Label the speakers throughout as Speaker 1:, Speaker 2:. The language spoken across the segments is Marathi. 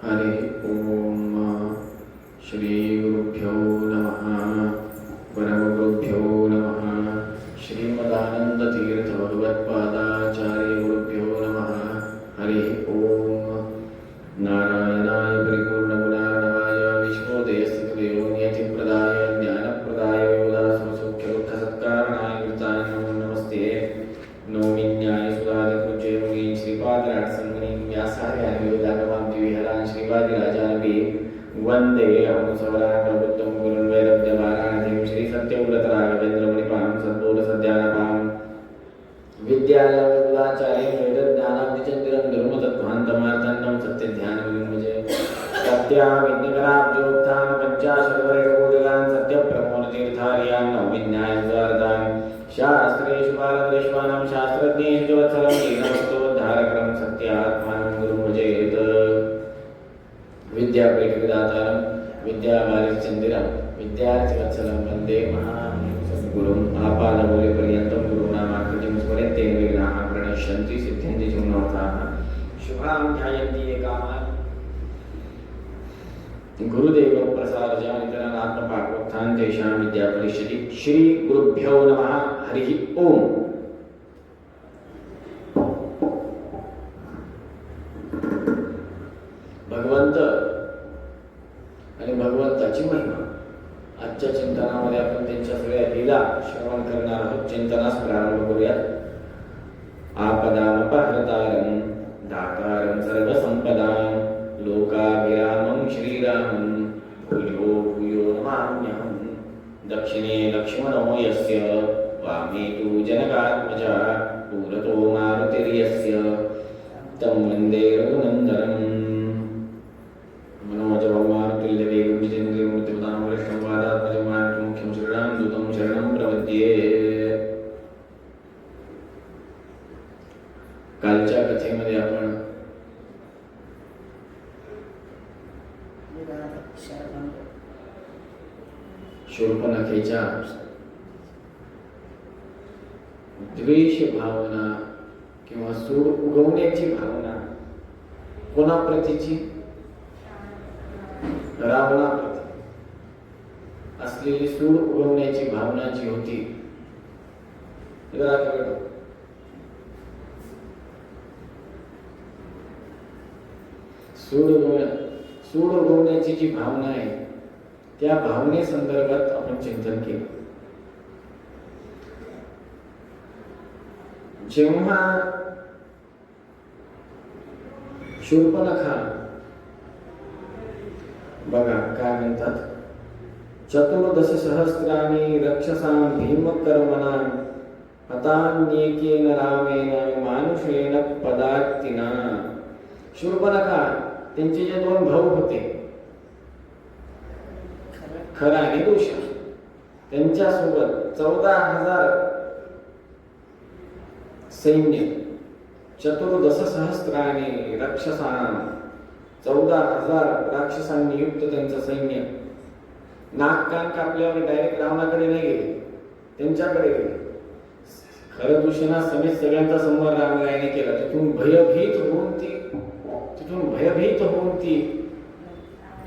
Speaker 1: हरि ओम श्री गुरुभ्यो नमः परमगुरुभ्यो नमः श्रीमदानंद तीर्थ भगवत्पादाचार्य गुरुभ्यो नमः हरि ओम नारायणाय परिपूर्णगुणार्णवाय विश्वोदयस्थितिलयोनियतिप्रदाय ज्ञानप्रदाय योदासुसुख्यदुःखसत्कारणाय कृताय नमो नमस्ते नौमिन्याय सुधादिपूज्य योगी श्रीपादराजसन्मणि व्यासार्याय योदागमां द्विहरान् श्रीपादिराजानपि वन्दे अमुसवरान् गुरुन् वैरव्यवाराणधिं श्रीसत्यव्रतराघवेन्द्रमणिपां सद्बोधसद्यानपां विद्यालयोगाचार्यं वेदज्ञानाब्धिचन्द्रं धर्मतत्त्वान्तमार्ताण्डं सत्यध्यानविमुजे सत्याविघ्नकराब्जोत्थान पञ्चाशद्वर्षकोटिकान् सत्यप्रमोदतीर्थार्यान् नवविज्ञानद्वारदान् शास्त्रेषु पारदृश्वानां शास्त्रज्ञेषु च वत्सलं दीनभक्तोद्धारकरं सत्यात्मानं गुरुं भजेत् विद्यापीठविदातारं विद्यावारिचन्द्रं विद्यार्थिवत्सलं वन्दे महासद्गुरुम् आपादमौलिपर्यन्तं गुरूणामाकृतिं स्मरेत् तेन विघ्नाः प्रणश्यन्ति सिद्ध्यन्ति च मनोरथाः शुभां ध्यायन्ति ये कामान् गुरुदेव प्रसादजानितरान् आत्मपाठोत्थान् तेषां विद्या भविष्यति श्री गुरुभ्यो नमः हरिः ओम भगवंत आणि भगवंताची महिमा आजच्या चिंतनामध्ये आपण त्यांच्या सगळ्या लीला श्रवण करणार आहोत चिंतनास प्रारंभ करूयात आपदामपहर्तारं दातारं सर्वसंपदां लोकाभिरामं श्रीरामं भूयो भूयो नमाम्यहं दक्षिणे लक्ष्मणो यस्य वामे तु जनकात्मजा पुरतो मारुतिर्यस्य तं वन्दे रघुनन्दनं मनोजवमारुतिर्यवेगं जितेन्द्रियं मृत्युदां वरिष्ठं वादात्मजं मुख्यं शरणं शरणं प्रपद्ये कालच्या कथेमध्ये आपण शूर्पणखेच्या द्वेष भावना किंवा सूड उगवण्याची भावना कोणाप्रतीची रावणाप्रती असलेली सूड उगवण्याची भावना जी होती सूड उगवण्याची जी भावना आहे त्या भावने संदर्भात आपण चिंतन केलं जेव्हा शूर्पणखा बघा काय म्हणतात चतुर्दश सहस्राणि रक्षसां भीमकर्मणां हतान्येकेन रामेण मानुषेण पदातिना शूर्पणखा त्यांचे जे दोन भाऊ होते खरा आणि दूषण त्यांच्यासोबत 14,000 सैन्य चतुर्दश सहस्राणि राक्षसां 14,000 राक्षसांनी युक्त त्यांचं सैन्य नाक कान कापल्यावर डायरेक्ट रावणाकडे नाही गेले त्यांच्याकडे गेले खरं दूषणा समेत सगळ्यांचा संवाद रामरायाने केला तिथून भयभीत होऊन ती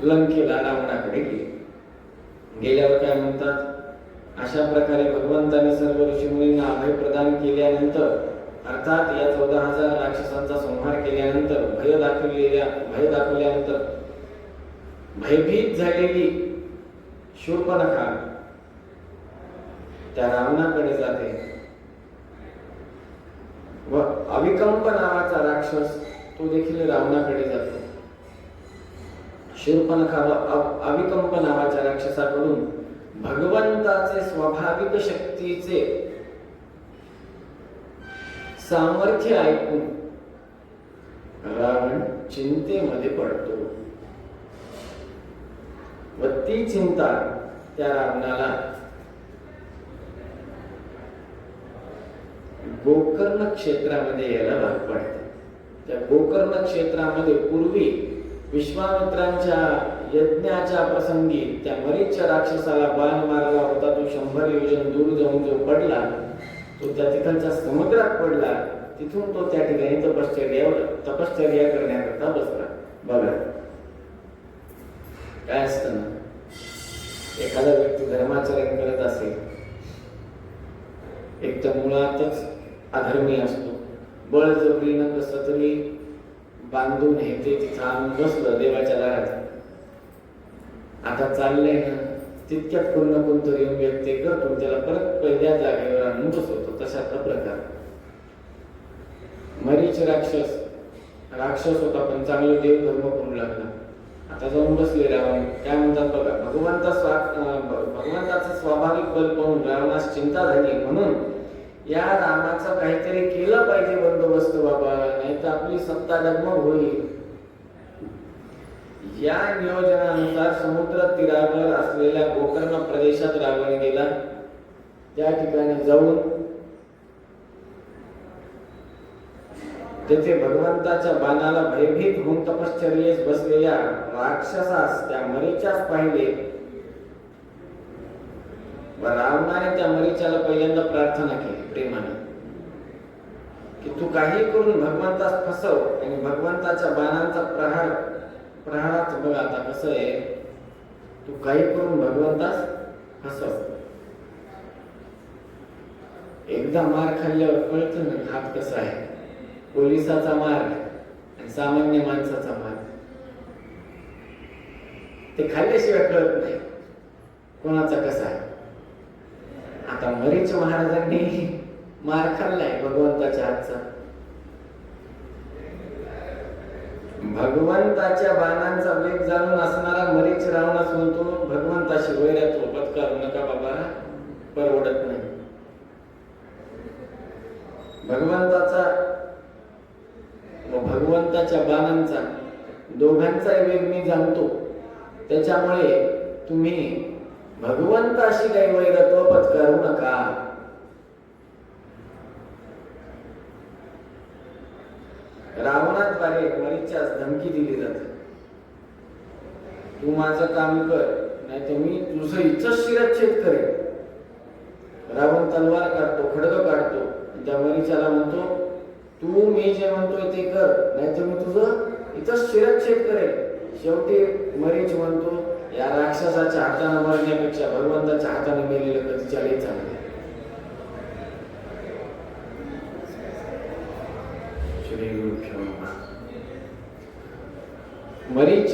Speaker 1: लंकेला रावणाकडे गेली गेल्यावर काय म्हणतात अशा प्रकारे भगवंताने सर्व ऋषीमुनींना अभय प्रदान केल्यानंतर अर्थात या 14,000 राक्षसांचा संहार केल्यानंतर भय दाखवल्यानंतर भयभीत झालेली शूर्पणखा त्या रावणाकडे जाते व अविकंप नावाचा राक्षस तो देखील रावणाकडे जातो शूर्पणखा अविकंप नावाच्या राक्षसाकडून भगवंताचे स्वाभाविक शक्तीचे सामर्थ्य ऐकून रावण चिंतेमध्ये पडतो व ती चिंता त्या रावणाला गोकर्ण क्षेत्रामध्ये यायला भाग पडते त्या गोकर्ण क्षेत्रामध्ये पूर्वी विश्वामित्रांच्या यज्ञाच्या प्रसंगी त्या मरीच्या राक्षसाला बाण मारला होता तो 100 योजन दूर जाऊन जो पडला तो त्या ठिकाणच्या समुद्रात पडला तिथून तो त्या ठिकाणी तपश्चर्या करण्याकरता बसला बघा मुळातच अधर्मी असतो. बळजबरीनं कसं तरी बांधून हे ते तिथं आणून बसलं देवाच्या दारात. आता चाललंय ना, तितक्यात कोण ना कोणतरी येऊन व्यक्ती करतो, त्याला परत पहिल्या जागेवर आणून बसवतो. तशातला प्रकार. मरीच राक्षस होता, पण चांगलं देव धर्म करू लागला. आता जाऊन बसले रावण. काय म्हणतात बघा, भगवंताचं स्वाभाविक बल पाहून रावणास चिंता झाली. म्हणून या रामाचं काहीतरी केलं पाहिजे बंदोबस्त बाबा, नाही तर आपली सत्ता डगमग होईल. या नियोजनानुसार समुद्र तीरावर असलेल्या गोकर्ण प्रदेशात रावण गेला. त्या ठिकाणी जाऊन तेथे भगवंताच्या बाणाला भयभीत होऊन तपश्चर्येस बसलेल्या राक्षसास त्या मरीच्यास पाहिले. रावणाने त्या मरीच्याला पहिल्यांदा प्रार्थना केली प्रेमाने की तू काही करून भगवंतास फसव. आणि भगवंताच्या बाणांचा प्रहारात बघ आता कसं आहे, तू काही करून भगवंतास फसव. एकदा मार खाल्ल्यावर कळतं ना हात कसा आहे. पोलिसाचा मार आणि सामान्य माणसाचा मार, ते खाल्ल्याशिवाय कळत नाही कोणाचा कसा आहे. आता मरीच महाराजांनी मार खाल्लाय भगवंताच्या हातचा. भगवंताच्या बाणांचा वेग जाणून असणारा मरीच रावणास म्हणतो, भगवंताशी वैरात्व पत्करू नका बाबा, परवडत नाही. भगवंताच्या बाणांचा दोघांचा वेग मी जाणतो, त्याच्यामुळे तुम्ही भगवंताशी काही वैरत्व पत्करू नका. रावणाद्वारे मरीच्यास धमकी दिली जाते, तू माझं काम कर, नाही तर मी तुझं इथंच शिरच्छेद करेन. रावण तलवार काढतो, खडग काढतो, त्या मरीच्याला म्हणतो तू मी जे म्हणतोय ते कर, नाही तर मी तुझं इथंच शिरच्छेद करेन. शेवटी मरीच म्हणतो या राक्षसाच्या हाताने मरण्यापेक्षा भगवंताच्या हाताने मेलेलं कधीच्या लई चांगलं. श्री गुरुभ्यो नमः. मरीच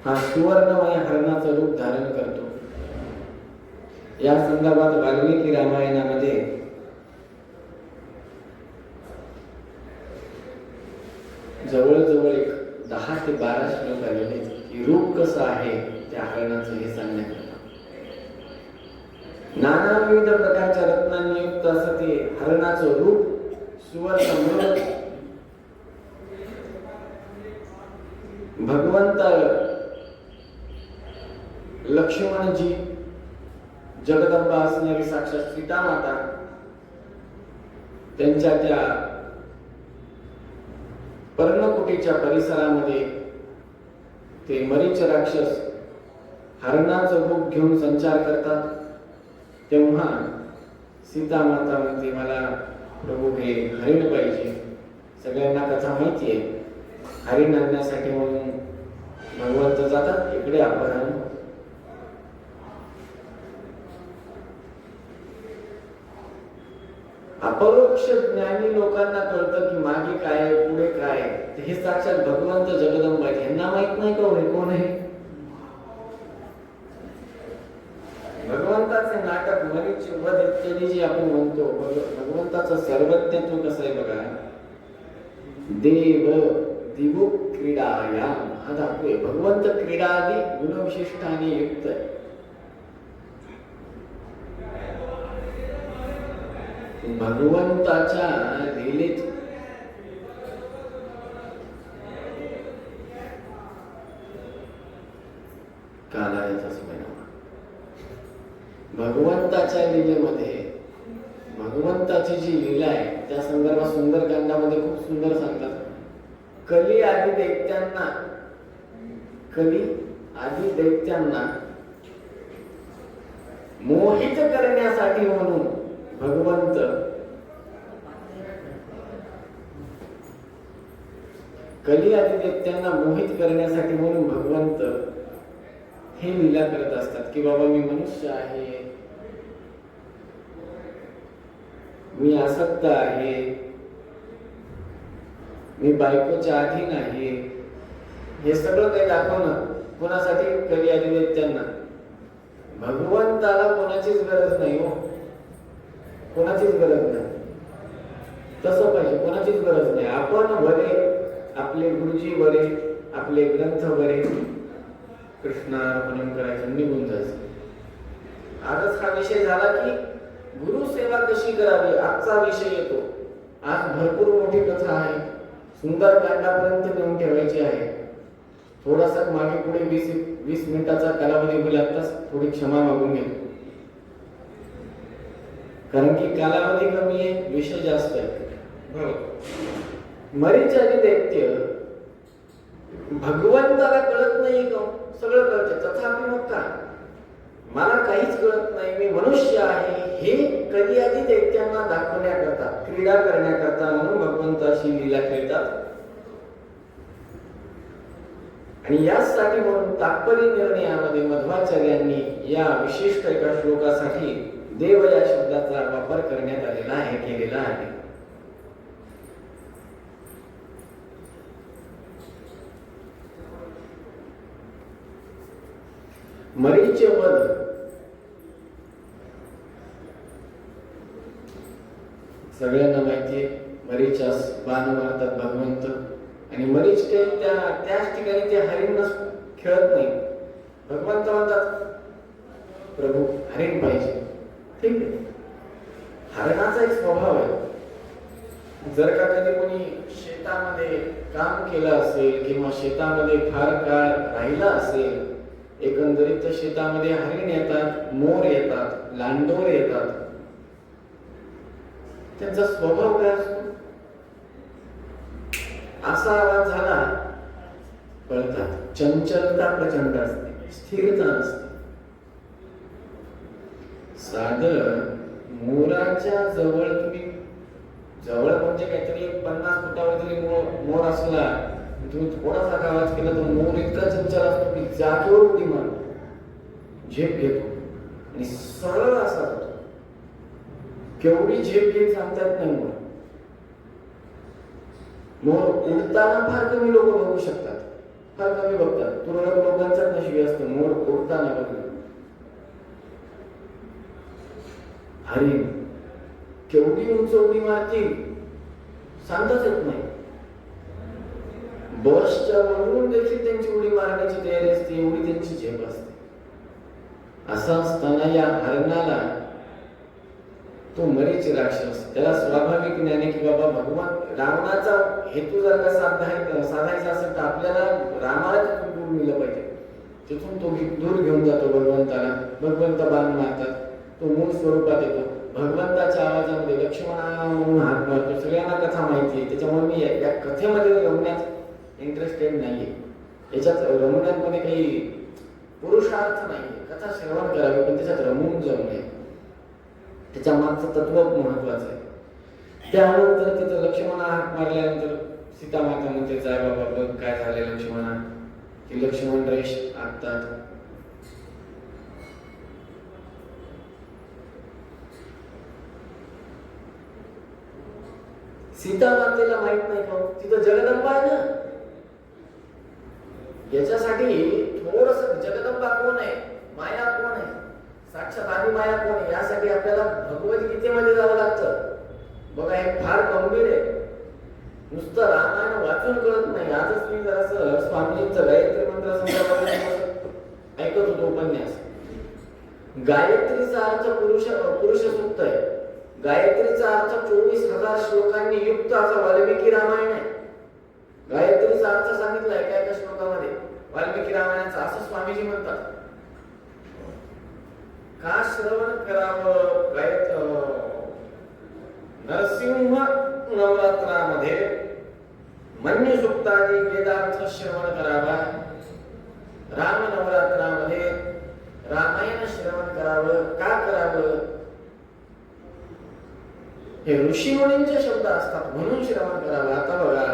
Speaker 1: हा सुवर्णमय हरणाचं रूप धारण करतो. या संदर्भात वाल्मिकी रामायणामध्ये जवळजवळ 10 ते 12 श्लोक आलेले की रूप कसं आहे त्या हरणाचं हे सांगण्यात आलं. नानाविध प्रकारच्या रत्नांनी युक्त असं ते हरणाचं रूप सुवर्ण. भगवंत लक्ष्मणजी, जगदंबा असणारी साक्षात सीता माता, त्यांच्या त्या पर्णकुटीच्या परिसरामध्ये ते मरीच राक्षस हरणाचं रूप घेऊन संचार करतात. तेव्हा सीता माता म्हणते मला प्रभू हे हरिण पाहिजे. सगळ्यांना कथा माहिती आहे, हरिण आणण्यासाठी म्हणून भगवंत जातात इकडे अपहरण. अपरोक्ष ज्ञानी लोकांना कळतं की मागे काय पुढे काय, हे साक्षात भगवंत जगदंबा आहेत. यांना माहित नाही का कोण आहे. भगवंताचे नाटक मरीच वध इत्यादी जे आपण म्हणतो, भगवंताचं सर्वज्ञत्व कसं आहे बघा. देव दिवु क्रीडायाम हा धातू आहे. भगवंत क्रीडादी गुणविशिष्टाने युक्त आहे. भगवंताच्या लीलेत भगवंताच्या लीलेमध्ये भगवंताची जी लीला आहे त्या संदर्भात सुंदरकांडामध्ये खूप सुंदर सांगतात. कली आदी दैत्यांना मोहित करण्यासाठी म्हणून भगवंत कली आदी दैत्यांना मोहित करण्यासाठी म्हणून भगवंत हे लीला करत असतात की बाबा मी मनुष्य आहे, मी आसक्त आहे, मी बायकोच्या अधीन आहे, हे सगळं काही दाखवणं कोणासाठी? कधी अधिदैत्यांना. भगवंताला कोणाचीच गरज नाही हो, कोणाचीच गरज नाही. तसं पाहिजे, कोणाचीच गरज नाही. आपण बरे, आपले गुरुजी बरे, आपले ग्रंथ बरे, कृष्णार्पणम करायचं, निघून जायचं. आजच हा विषय झाला की गुरु सेवा कशी करावी, आजचा विषय येतो. आज भरपूर मोठी कथा आहे, सुंदर कांडापर्यंत नेऊन ठेवायची आहे. थोडासा मागे पुढे 20 मिनिटाचा कालावधी होईल, आत्ताच थोडी क्षमा मागून घेतो, कारण की कालावधी कमी आहे, विषय जास्त आहे. मरीचारी दैत्य भगवंताला कळत नाही का? सगळं कळतं, तथापि मग का मला काहीच कळत नाही, मी मनुष्य आहे, हे कधी आधी दैत्यांना दाखवण्याकरता, क्रीडा करण्याकरता म्हणून भगवंताशी लीला खेळतात. आणि यासाठी म्हणून तात्पर्य निर्णयामध्ये मध्वाचार्यांनी या विशिष्ट एका श्लोकासाठी देव या शब्दाचा वापर करण्यात आलेला आहे, केलेला आहे. मरीच वध सगळ्यांना माहितीये. मरीचास बाण मारतात भगवंत, आणि मरीच काही त्याच ठिकाणी ते हरिण खेळत नाही. भगवंत म्हणतात प्रभू हरिण पाहिजे, ठीक आहे. हरणाचा एक स्वभाव आहे, जर का कधी कोणी शेतामध्ये काम केलं असेल किंवा शेतामध्ये फार काळ राहिला असेल, एकंदरीत शेतामध्ये हरिण येतात, मोर येतात, लांडोर येतात. त्यांचा स्वभाव काय असतो? असा आवाज झाला पळतात. चंचलता प्रचंड असते, स्थिरता नसते. साधं मोराच्या जवळ तुम्ही, जवळ म्हणजे काहीतरी 50 फुटावर जरी मोर असला, तुम्ही थोडासा आवाज केला तर मोर इतका चंचल असतो की जागेवर उडी मारतो, झेप घेतो आणि सरळ असा होतो. केवढी झेप घेत सांगता येत नाही. मोर उडताना फार कमी लोक बघू शकतात, फार कमी बघतात. तुरळक लोकांचाच नशीब असतं मोर उडताना बघणं. हरिण केवढी उंच उडी मारतील सांगताच येत नाही. बसच्या वरून देखील त्यांची उडी मारण्याची तयारी असते, एवढी त्यांची झेप असते. असं असताना या हरणाला तो मरीच राक्षस, त्याला स्वाभाविक ज्ञान आहे की बाबा भगवान रावणाचा हेतू जर का साधायचा असेल तर आपल्याला रामाला तिथून दूर नेलं पाहिजे. तिथून तो दूर घेऊन जातो भगवंताला. भगवंत बाण मारतात, तो मूळ स्वरूपात येतो. भगवंताच्या आवाजामध्ये लक्ष्मणा म्हणून हात मारतो. सगळ्यांना कथा माहिती आहे, त्याच्यामुळे मी या कथेमध्ये रमण्यात इंटरेस्टेड नाहीये. याच्यात रमण्यामध्ये काही पुरुषार्थ नाहीये. कथा श्रवण करावी पण त्याच्यात रमून जाऊ नये, त्याच्या मागचं तत्व महत्वाचं आहे. त्यानंतर तिथं लक्ष्मणा हात मारल्यानंतर सीता माता म्हणते जाय बाबा बघ काय झाले लक्ष्मणा. की लक्ष्मण रेष आखतात. सीता मातेला माहित नाही का तिथं जगदंबा आहे ना. याच्यासाठी थोडस जगदंबा कोण आहे, माया कोण आहे, साक्षात आदी माया कोण आहे, यासाठी आपल्याला भगवद्गीतेमध्ये जावं लागतं. बघा हे फार गंभीर आहे, नुसतं रामायण वाचून कळत नाही. आजच मी जरासं स्वामीजींचं गायत्री मंत्र संदर्भात ऐकत होतो उपन्यास. गायत्रीचा अर्थ पुरुष सूक्त आहे. गायत्रीचा अर्थ 24,000 श्लोकांनी युक्त असा वाल्मिकी रामायण आहे. गायत्रीचा अर्थ सांगितलाय एका श्लोकामध्ये वाल्मिकी रामायणाचा, असं स्वामीजी म्हणतात. का श्रवण करावं नरसिंह नवरात्रामध्ये मन्य सुक्तादी वेदार्थ श्रवण करावा. राम नवरात्रामध्ये रामायण श्रवण करावं. का करावं? हे ऋषीमुनींचे शब्द असतात म्हणून श्रवण करावं. आता बघा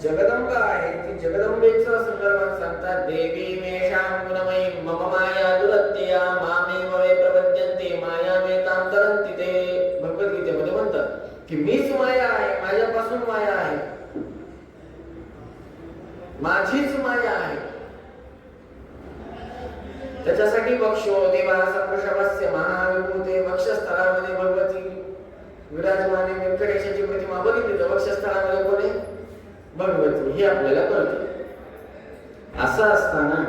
Speaker 1: जगदंबा आहे ती जगदंबेच्या संदर्भात सांगतात देवी मेषां गुणमयी मम माया दुरत्यया मामेव वे प्रपद्यन्ते माया मे तां तरन्ति ते. भगवत भगवद्गीतेमध्ये म्हणतात की मीच माया आहे, माझ्यापासून माया आहे, माझीच माया आहे. त्याच्यासाठी बक्षो देवाचा प्रशवस्य महाविभूते वक्षस्थळामध्ये भगवती विराजमाने व्यंकटेशाची प्रतिमा बघितली तर वक्षस्थळामध्ये कोणी भगवती हे आपल्याला कळते. असं असताना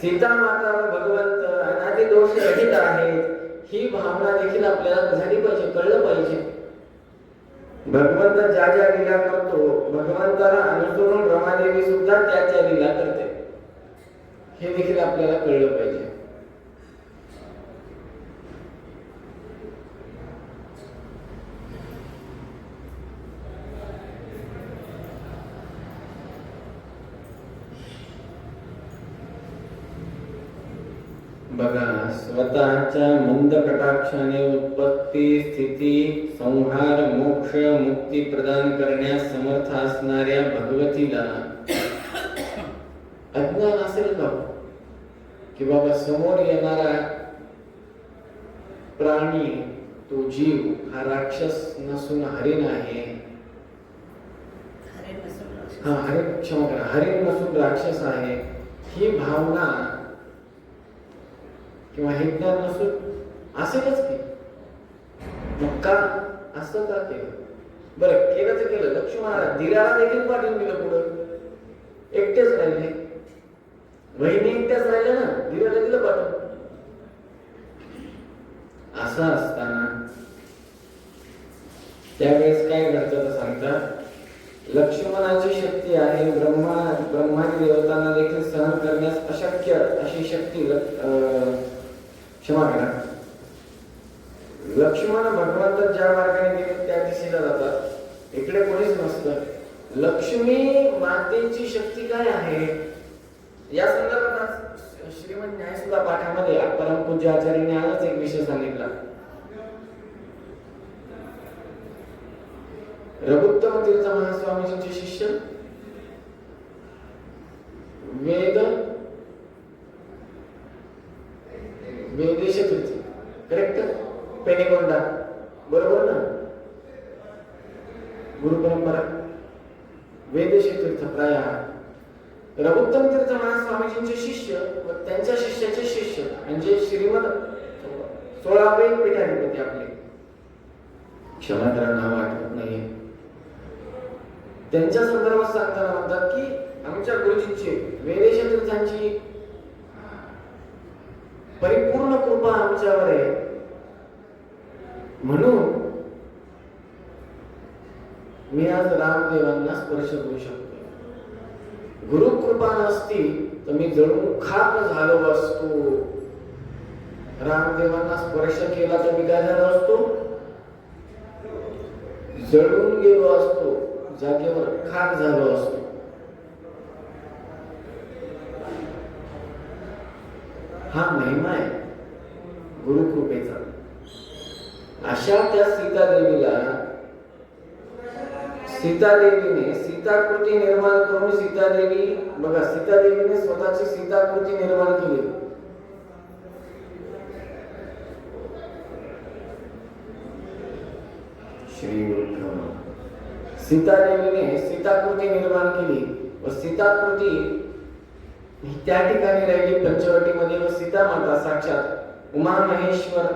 Speaker 1: सीता माता व भगवंत अनादि दोष रहित आहेत ही भावना देखील आपल्याला झाली पाहिजे, कळलं पाहिजे. भगवंत ज्या ज्या लीला करतो भगवंताला अनुसरून रमादेवी सुद्धा त्या लीला करते हे देखील आपल्याला कळलं पाहिजे. बघा, स्वतःच्या मंद कटाक्षाने उत्पत्ती स्थिती संहार मोक्ष मुक्ती प्रदान करण्यास समर्थ असणाऱ्या भगवतीला अज्ञान असेल का की बाबा समोर येणारा प्राणी तो जीव हा राक्षस नसून हरिण आहे, क्षमा करा, हरिण नसून राक्षस आहे ही भावना किंवा हे ज्ञान नसून असेलच की. मग का असं का केलं? बरं केलं तर केलं, लक्ष्मणाला दिराला देखील पाठवून दिलं, पुढं एकटेच राहिले, बहिणी एकट्याच राहिल्या ना, दिराला दिलं पाठवून. असं असताना त्यावेळेस काय घडतं तर सांगतात, लक्ष्मणाची शक्ती आहे ब्रह्मादी देवतांना देखील सहन करण्यास अशक्य अशी शक्ती क्षमा करा, लक्ष्मण भगवंत ज्या मार्गाने गेले त्या दिशेला जातात, इकडे कोणीच नसतं. लक्ष्मी मातेची शक्ती काय आहे या संदर्भात श्रीमद न्यायसुधा पाठामध्ये परमपूज्य आचार्यांनी आजच एक विषय सांगितला. रघुत्तम तीर्थ महास्वामीजींचे शिष्य वेदेश तीर्थ, करेक्ट, पेनेगोंडा, बरोबर ना, गुरु परंपरा वेदेश तीर्थ प्राय रघुत्तम तीर्थ महास्वामीजींचे शिष्य व त्यांच्या शिष्याचे शिष्य म्हणजे श्रीमद 16वे पीठाधिपती आपले, क्षमा करा नाव आठवत नाहीये, त्यांच्या संदर्भात सांगताना म्हणतात की आमच्या गुरुजींची वेदेश तीर्थांची परिपूर्ण कृपा आमच्यावर आहे, म्हणून मी आज रामदेवांना स्पर्श करू शकतो. गुरु कृपा नसती तर मी जळून खाक झालो असतो. रामदेवांना स्पर्श केला तर मी काय झालो असतो, जळून गेलो असतो, जागेवर खाक झालो असतो. हा महिमा आहे गुरुकृपेचा. अशा त्या सीतादेवीने सीताकृती निर्माण करून सीतादेवीने स्वतःची सीताकृती निर्माण केली. सीतादेवीने सीताकृती निर्माण केली व सीताकृती त्या ठिकाणी राहिली पंचवटीमध्ये व सीता माता साक्षात उमा महेश्वर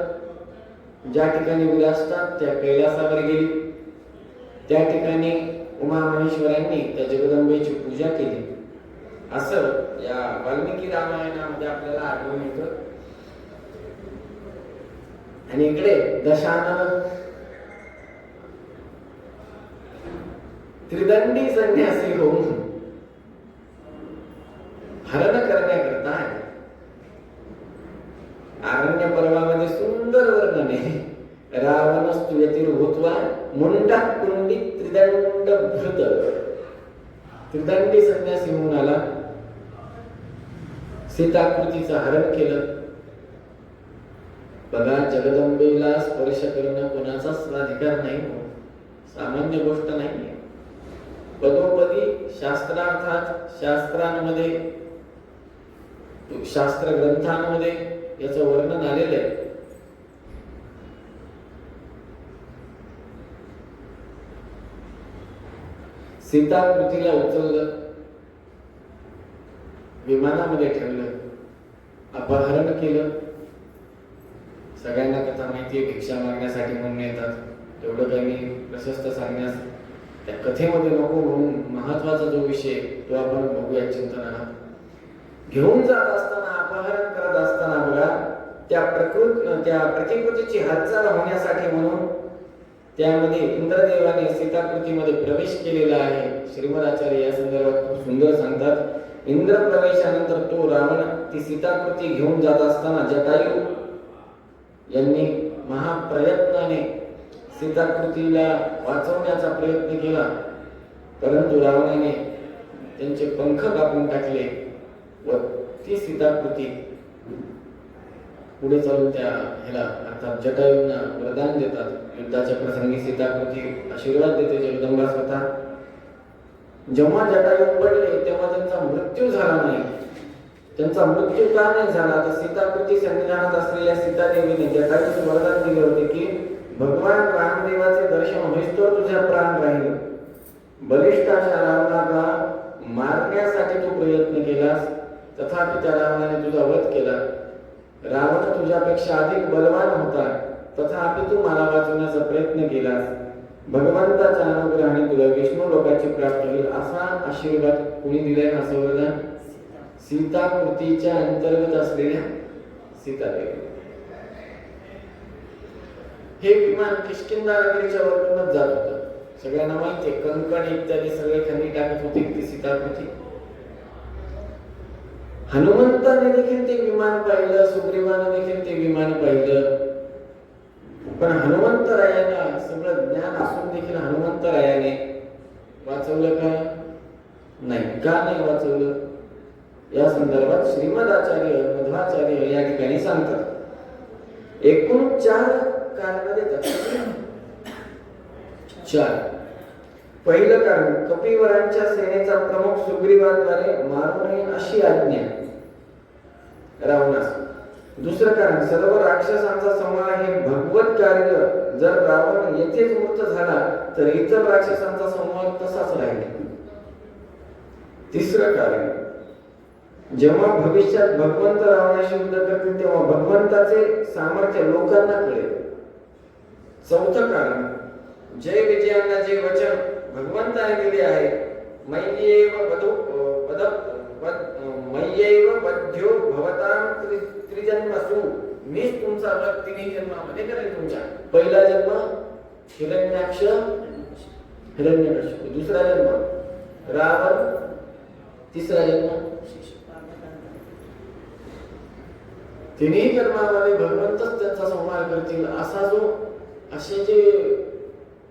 Speaker 1: ज्या ठिकाणी विराजतात त्या कैलासावर गेली. त्या ठिकाणी उमा महेश्वरांनी त्या जगदंबेची पूजा केली असं या वाल्मिकी रामायणामध्ये आपल्याला आढळून येतं. आणि इकडे दशानन त्रिदंडी संन्यासी होऊन हरण करण्याकरता आहे. आरण्य पर्वामध्ये सुंदर वर्णने रावणस्तु यतिर्भूत्वा मुंडा कुंडी त्रिदंड भृत, त्रिदंडी संन्यासी होऊन आला, सीताकृतीचं हरण केलं. बघा, जगदंबेला स्पर्श करणं कोणाचाच अधिकार नाही, सामान्य गोष्ट नाही. पदोपदी शास्त्रार्थात शास्त्रांमध्ये शास्त्र ग्रंथांमध्ये याचं वर्णन आलेलं आहे. सीताकृतीला उचललं, विमानामध्ये ठेवलं, अपहरण केलं. सगळ्यांना कथा माहिती आहे, भिक्षा मागण्यासाठी म्हणून येतात. तेवढं काही मी प्रशस्त सांगण्यास त्या कथेमध्ये नको, म्हणून महत्वाचा जो विषय तो आपण बघूया चिंतनात. घेऊन जात असताना, अपहरण करत असताना बघा, त्या प्रतिकृतीची हालचाल होण्यासाठी म्हणून त्यामध्ये इंद्रदेवाने सीताकृतीमध्ये प्रवेश केलेला आहे. श्रीमदाचार्य या संदर्भात खूप सुंदर सांगतात. इंद्र प्रवेशानंतर तो रावण ती सीताकृती घेऊन जात असताना जटायू यांनी महाप्रयत्नाने सीताकृतीला वाचवण्याचा प्रयत्न केला, परंतु रावणाने त्यांचे पंख कापून टाकले व ती सीताकृती पुढे चालून त्या ह्याला अर्थात जटायूंना वरदान देतात. युद्धाच्या प्रसंगी सीताकृती आशीर्वाद देते जगदंबा स्वतः. जेव्हा जटायू पडले तेव्हा त्यांचा मृत्यू झाला नाही. त्यांचा मृत्यू का नाही झाला, तर सीताकृती सन्निधानात असलेल्या सीतादेवीने जटायूस वरदान दिले होते की भगवान रामदेवाचे दर्शन होईस्तोवर तुझ्या प्राण राहील. बलिष्ठ अशा रावणाला मारण्यासाठी तू प्रयत्न केलास, तथापि त्या रावणाने तुझा वध केला. रावण तुझ्यापेक्षा अधिक बलवान होता, तथापि तू मला वाचवण्याचा प्रयत्न केलास. भगवंताच्या अनुग्रहाने तुला विष्णू लोकाची प्राप्ती होईल असा आशीर्वाद कोणी दिलाय? असं वरदान सीताकृतीच्या अंतर्गत असलेल्या सीतादेवी. हे विमान किष्किंधा नगरीच्या वरतूनच जात होतं. सगळ्यांना माहिती आहे, कंकण इत्यादी सगळे खाली टाकत होते ती सीताकृती. हनुमंताने देखील ते विमान पाहिलं, सुग्रीवाने देखील ते विमान पाहिलं. पण हनुमंतरायाला सगळं ज्ञान असून देखील हनुमंतरायाने वाचवलं का? नाही. का नाही वाचवलं? या संदर्भात श्रीमदाचार्य मध्वाचार्य या ठिकाणी सांगतात. एकूण 4 कारण देतात. 4. पहिलं कारण, कपिवरांच्या सेनेचा प्रमुख सुग्रीवाद्वारे मारू नये अशी आज्ञा रावणास. दुसरं कारण, सर्व राक्षसांचा संहार हे भगवत कार्य. जर रावण येथेच मृत झाला तर इतर राक्षसांचा संहार तसाच राहील. तिसरं कारण, जेव्हा भविष्यात भगवंत रावणाशी युद्ध करतील तेव्हा भगवंताचे सामर्थ्य लोकांना कळेल. चौथं कारण, जय विजयांना जे वचन भगवंताने दिले आहे, मय्येव बध्यो भवतां त्रिजन्मसु, मीच तुमचा वध 3 जन्मामध्ये करेल. तुमच्या पहिला जन्म हिरण्याक्ष हिरण्यकशिपू, दुसरा जन्म रावण, तिसरा जन्म. 3ही जन्मामध्ये भगवंतच त्यांचा संहार करतील असा जो असे जे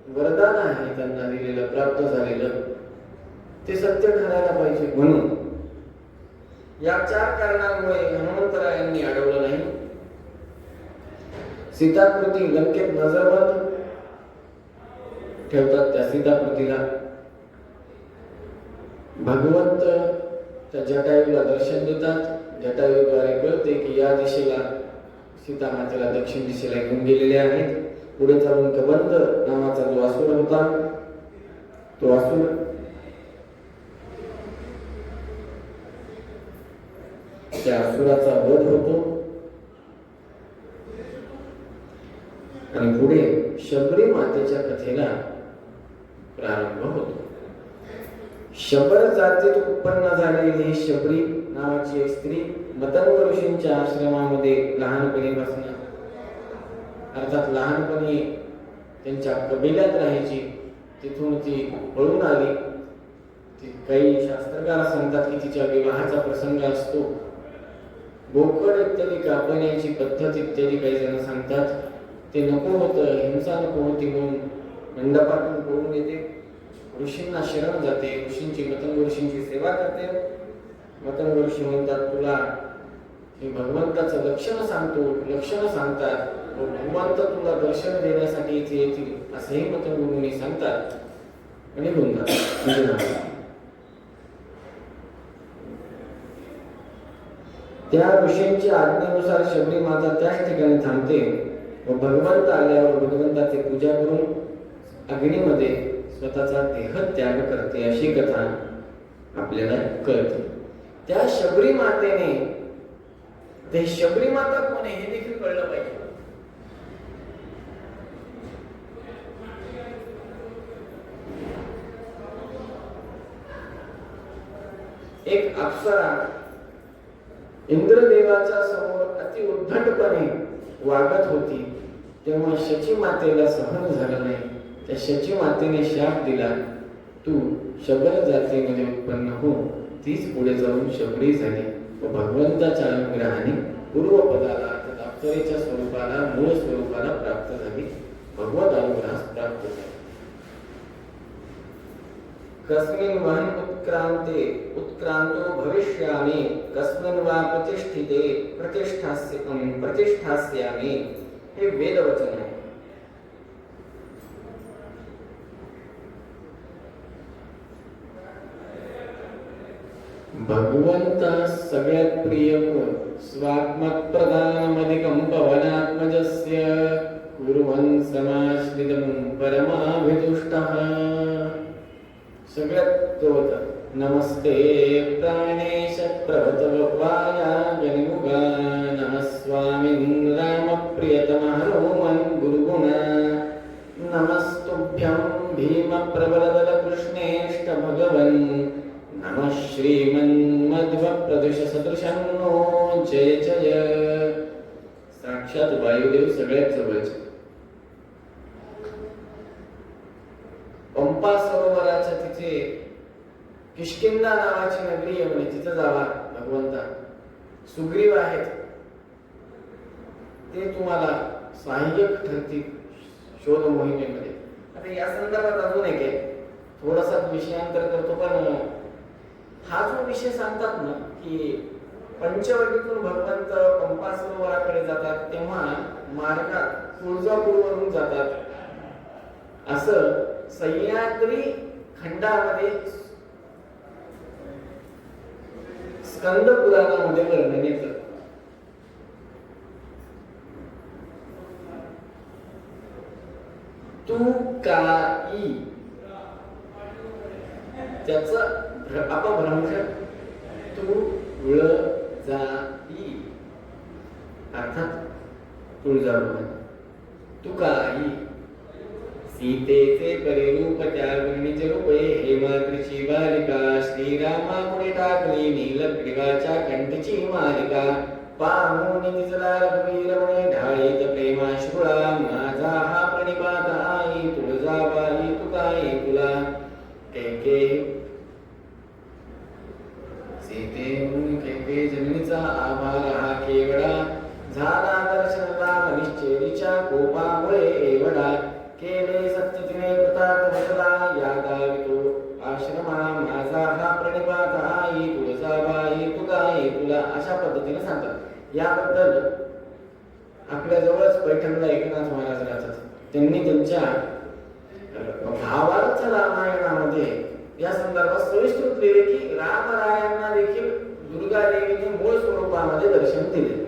Speaker 1: वरदान आहे त्यांना दिलेलं, प्राप्त झालेलं, ते सत्य ठरायला पाहिजे. म्हणून या 4 कारणांमुळे हनुमंतरायांनी अडवलं नाही. सीताकृती लंकेत नजरबंद ठेवतात. त्या सीताकृतीला भगवंत त्या जटायूला दर्शन देतात. जटायूद्वारे कळते की या दिशेला सीता मातेला दक्षिण दिशेला घेऊन गेलेले आहेत. पुढे चालून कबंध नावाचा जो असुर होता, तो असुर त्या असुराचा वध होतो आणि पुढे शबरी मातेच्या कथेला प्रारंभ होतो. शबर जातीत उत्पन्न झालेली ही शबरी नावाची एक स्त्री मतंग ऋषींच्या आश्रमामध्ये लहानपणीपासून, अर्थात लहानपणी त्यांच्या कबिल्यात राहायची. तिथून ती पळून आली. काही शास्त्रकार सांगतात की तिच्या विवाहाचा प्रसंग असतो. बोकड इत्यादी कापण्याची पद्धत इत्यादी काही जण सांगतात. ते नको होतं, हिंसा नको होती म्हणून मंडपातून पळून येते, ऋषींना शरण जाते, ऋषींची मतंग ऋषींची सेवा करते. मतंग ऋषी म्हणतात, तुला मी भगवंताचं लक्षण सांगतो. लक्षण सांगतात, भगवंत तुला दर्शन देण्यासाठी इथे येतील असंही मतंग मुनी सांगतात आणि निघून जातात. त्या ऋषींच्या आज्ञेनुसार शबरी माता त्याच ठिकाणी थांबते व भगवंत आल्यावर भगवंताची पूजा करून अग्नीमध्ये स्वतःचा देह त्याग करते अशी कथा आपल्याला कळते. त्या शबरी मातेने, ते शबरी माता कोण आहे हे देखील कळलं पाहिजे. एक अप्सरा इंद्रदेवाच्या समोर अति उद्धटपणे वागत होती, तेव्हा शची मातेला सहन झालं नाही. त्या शची मातेने शाप दिला, तू शबर जातीमध्ये उत्पन्न हो. तीच पुढे जाऊन शबरी झाली व भगवंताच्या अनुग्रहाने पूर्वपदाला अर्थात अप्सरेच्या स्वरूपाला, मूळ स्वरूपाला प्राप्त झाली, भगवत अनुग्रहास प्राप्त झाली. कस्मिन् वहन उत्क्रांते उत्क्रांतो भविष्यामि कस्मिन् वा प्रतिष्ठिते प्रतिष्ठास्यामि. हे वेदवचन आहे. भगवंता सगळ्यात प्रिय स्वात्मप्रदानमधिकं पवनात्मजस्य कुर्वन् समाश्रितं परमाभितुष्टः. सगळ्यात तो होता नमस्ते प्राणेश प्रभतवपाय गणमुगा नमः स्वामिन् रामप्रियतमः रोमन् गुरुगुणा नमस्तुभ्यं भीमप्रबलदल कृष्णेष्ट भगवन् नमः श्रीमन्मध्वप्रदुष सदृशन्नो जय जय. साक्षात वायुदेव सगळ्यात जवळचे. पंपा सरोवराच्या तिथे किष्किंधा नावाची नगरी आहे म्हणे, तिथे जावा भगवंता. सुग्रीव आहेत ते तुम्हाला सहाय्यक ठरतील शोध मोहिमेमध्ये. आता या संदर्भात अजून एक आहे, थोडासा विषयांतर करतो, पण हा जो विषय सांगतात ना की पंचवटीतून भगवंत पंपा सरोवराकडे जातात तेव्हा मार्गात तुळजापूरवरून जातात, असं सह्याद्री खंडामध्ये स्कंद पुराणामध्ये वर्णन येतं. तू काई त्याच अपभ्रंश तू जाई अर्थात तुळजाभवानी. तू काही सीतेचे परिरूप त्या गणिचे रूपे हेमाद्रीची बालिका श्रीरामापुढे टाकली नीलग्रीवाच्या कंठीची मालिका पाहुनी तिचला रघुवीर म्हणे ढाळीत प्रेमाश्रुळा माझा हा प्रणिपात आई तुळजाबाई तू काय तुला कैके सीते जननीचा आभार हा केवढा झाला दर्शन राम निश्चेरीच्या कोपामुळे एवढा केले सत्यतिने कृतार्थवशदा यादावितो आश्रमा माझा हा प्रणिपात आई तुळजाबाई तू काय तुला. अशा पद्धतीने सांगतात. याबद्दल आपल्या जवळच पैठणला एकनाथ महाराज राहतात. त्यांनी त्यांच्या भावार्थ रामायणामध्ये या संदर्भात सविस्तर लिहिले की रामरायांना देखील दुर्गा देवीने मूळ स्वरूपामध्ये दर्शन दिले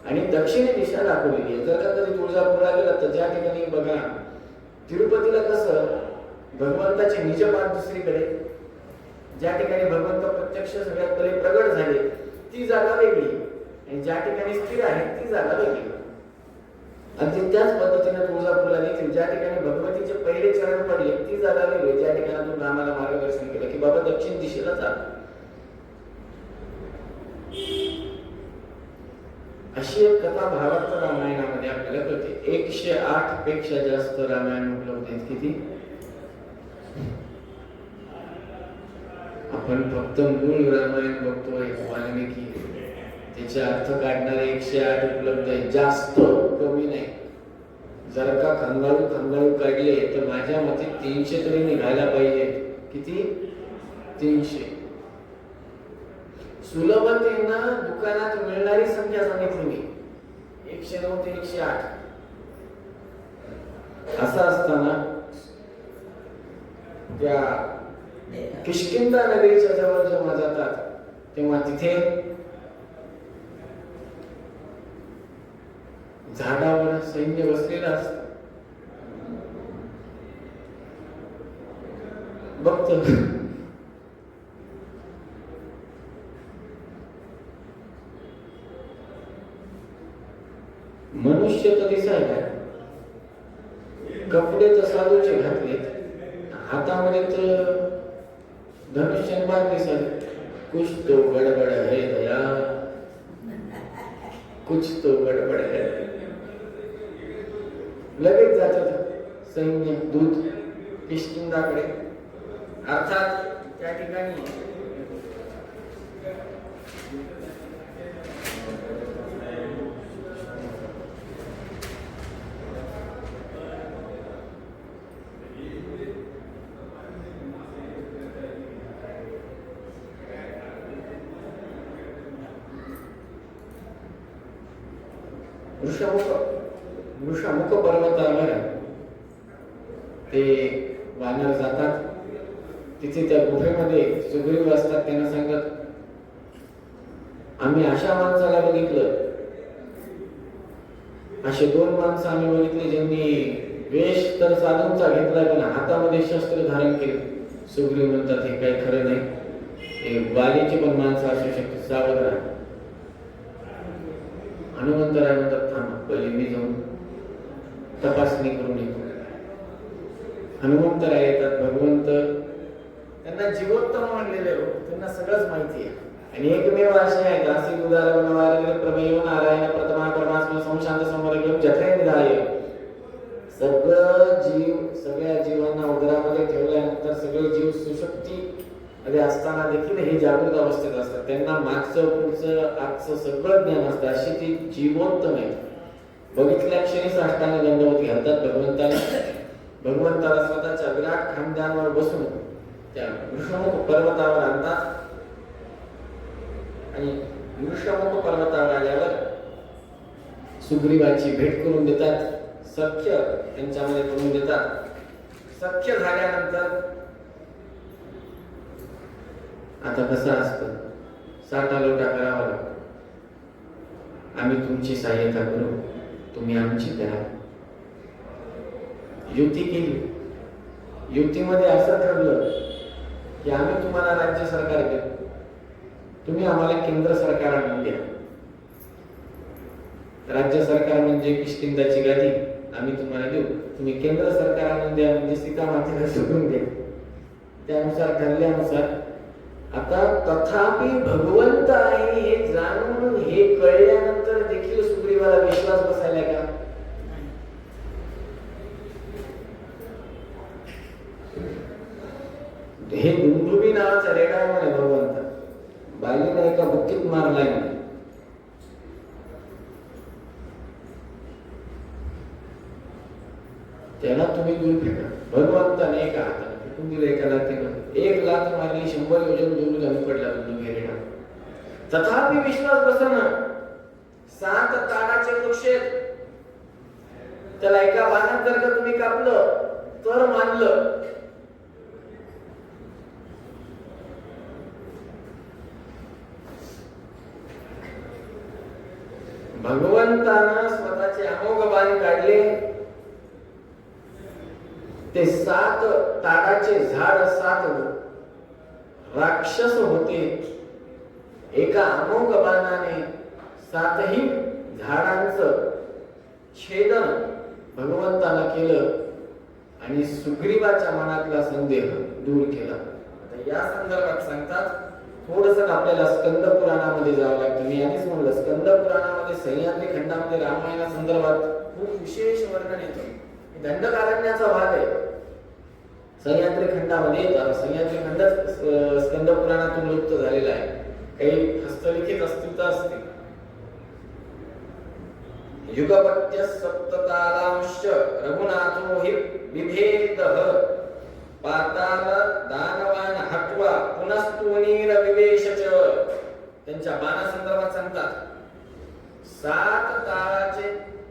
Speaker 1: आणि दक्षिण दिशा दाखवलेली आहे. जर का कधी तुळजापूरला गेला तर ज्या ठिकाणी बघा तिरुपतीला कसं भगवंताचे निजपाद दुसरीकडे, ज्या ठिकाणी भगवंत प्रत्यक्ष सगळ्यात पहिले प्रगट झाले ती जागा वेगळी आणि ज्या ठिकाणी स्थिर आहे ती जागा वेगळी. आणि त्याच पद्धतीने तुळजापूरला देखील ज्या ठिकाणी भगवतीचे पहिले चरण पडले ती जागा वेगळी, ज्या ठिकाणातून रामाला मार्गदर्शन केलं की बाबा दक्षिण दिशेला जा. अशी एक कथा भावार्थ रामायणामध्ये आपल्याला कळते. 108 पेक्षा जास्त रामायण उपलब्ध आहेत. किती? आपण फक्त मूळ रामायण बघतोय वाल्मिकी, त्याचे अर्थ काढणारे 108 उपलब्ध आहेत, जास्त कमी नाही. जर का खंगाळू काढले तर माझ्या मते 300 तरी निघायला पाहिजे. किती? 300. सुलभतेनं दुकानात मिळणारी संख्या सांगितली मी 109 ते 108. असं असताना त्या किष्किंधा नगरीच्या जवळ जेव्हा जातात तेव्हा तिथे झाडावर सैन्य बसलेलं असतं. बघतो. मनुष्य तर दिसायला, कपडे तर साधूचे घातले, हातामध्ये तर धनुष्य बाण दिसायला. कुछ तो गडबड है दया, कुछ तो गडबड है. लगेच जातात सैन्य दूत किष्किंधाकडे. अर्थात त्या ठिकाणी वृषमुख पर्वतावर ते वानर जातात. तिथे त्या गुफेमध्ये सुग्रीव असतात. त्यांना सांगतात, आम्ही अशा माणसाला बघितलं, असे 2 माणसं आम्ही बघितले ज्यांनी वेश तर साधूंचा घेतला पण हातामध्ये शस्त्र धारण केले. सुग्रीव म्हणतात, हे काही खरं नाही, हे वालीची पण माणसं असू शकते, सावध राहा. हनुमंतराय म्हणतात, थांब, पहिले मी जाऊन तपासणी करून येतो. हनुमंतराय येतात. भगवंत त्यांना जीवोत्तम म्हणलेले लोक, त्यांना सगळंच माहिती आहे. आणि एकमेव असे आहेत, असे उदार बनवारे प्रमेय नारायण प्रथमा परमात्मा संशांत संवर्गम जत्रेंद्राय. सगळ्या जीवांना उदरामध्ये ठेवल्यानंतर सगळे जीव सुषुप्ती मध्ये असताना देखील हे जागृत अवस्थेत असतात. त्यांना मागचं पुढचं आजचं सगळं ज्ञान असतं. अशी ती जीवोत्तम आहे. बघितल्या क्षणी साष्टांग दंडवत घालतात भगवंताला स्वतःच्या विराट खांद्यांवर बसून त्या वृषमुख पर्वतावर आणतात. आणि वृषमुख पर्वतावर आल्यावर सुग्रीवाची भेट करून देतात. सख्य त्यांच्यामध्ये करून देतात. सख्य झाल्यानंतर आता कसं असतं, साठा लोटा करावा लागतो. आम्ही तुमची सहाय्यता करू, तुम्ही आमची करा. युती केली. युतीमध्ये असं ठरलं की आम्ही तुम्हाला राज्य सरकार देऊ, तुम्ही आम्हाला केंद्र सरकार आणून द्या. राज्य सरकार म्हणजे किष्किंधाची गादी आम्ही तुम्हाला देऊ, तुम्ही केंद्र सरकार आणून द्या, म्हणजे सीता मातेला सोडून द्या. त्यानुसार ठरल्यानुसार आता तथापि भगवंत आहे हे जाणून, हे कळल्यानंतर देखील सुग्रीवाला विश्वास बसायला का? हे दुंदुबी नावाचा रेडा म्हणे भगवंत, बालीने एका बुक्कीत मारलाय म्हणे. त्याला तुम्ही दूर फेका. भगवंताने एका हाताने फेकून दिलं, एका लाथीनं. 1 लाथ मारली, 100 योजन दूर जाऊन पडला दुंदुबी रेडा. तथापि विश्वास बसना. 7 ताडाचे वृक्ष, त्याला एका बाणात जर का तुम्ही कापलं तर मानलं. भगवंतानं स्वतःचे अमोघ बाण काढले. ते 7 ताडाचे झाड 7 राक्षस होते. एका अमोघ बाणाने 7ही झाडांचं छेदन भगवंतानं केलं आणि सुग्रीवाच्या मनातला संदेह दूर केला. आता या संदर्भात सांगतात, थोडंसं आपल्याला स्कंद पुराणामध्ये जावं लागतं. मी आधीच म्हणलं, स्कंद पुराणामध्ये सह्याद्री खंडामध्ये रामायणा संदर्भात खूप विशेष वर्णन येतं. दंडकारण्याचा भाग आहे सह्याद्री खंडामध्ये. सह्याद्री खंडच स्कंद पुराणातून लुप्त झालेला आहे. काही हस्तलिखित असतील तर असतील. युगपत्य सप्ततालांश रघुनाथो हि बिभेदः पाताल दानवान हत्वा पुनस्तुनीर विवेशच. त्यांच्या बाणासंदर्भात सांगतात, 7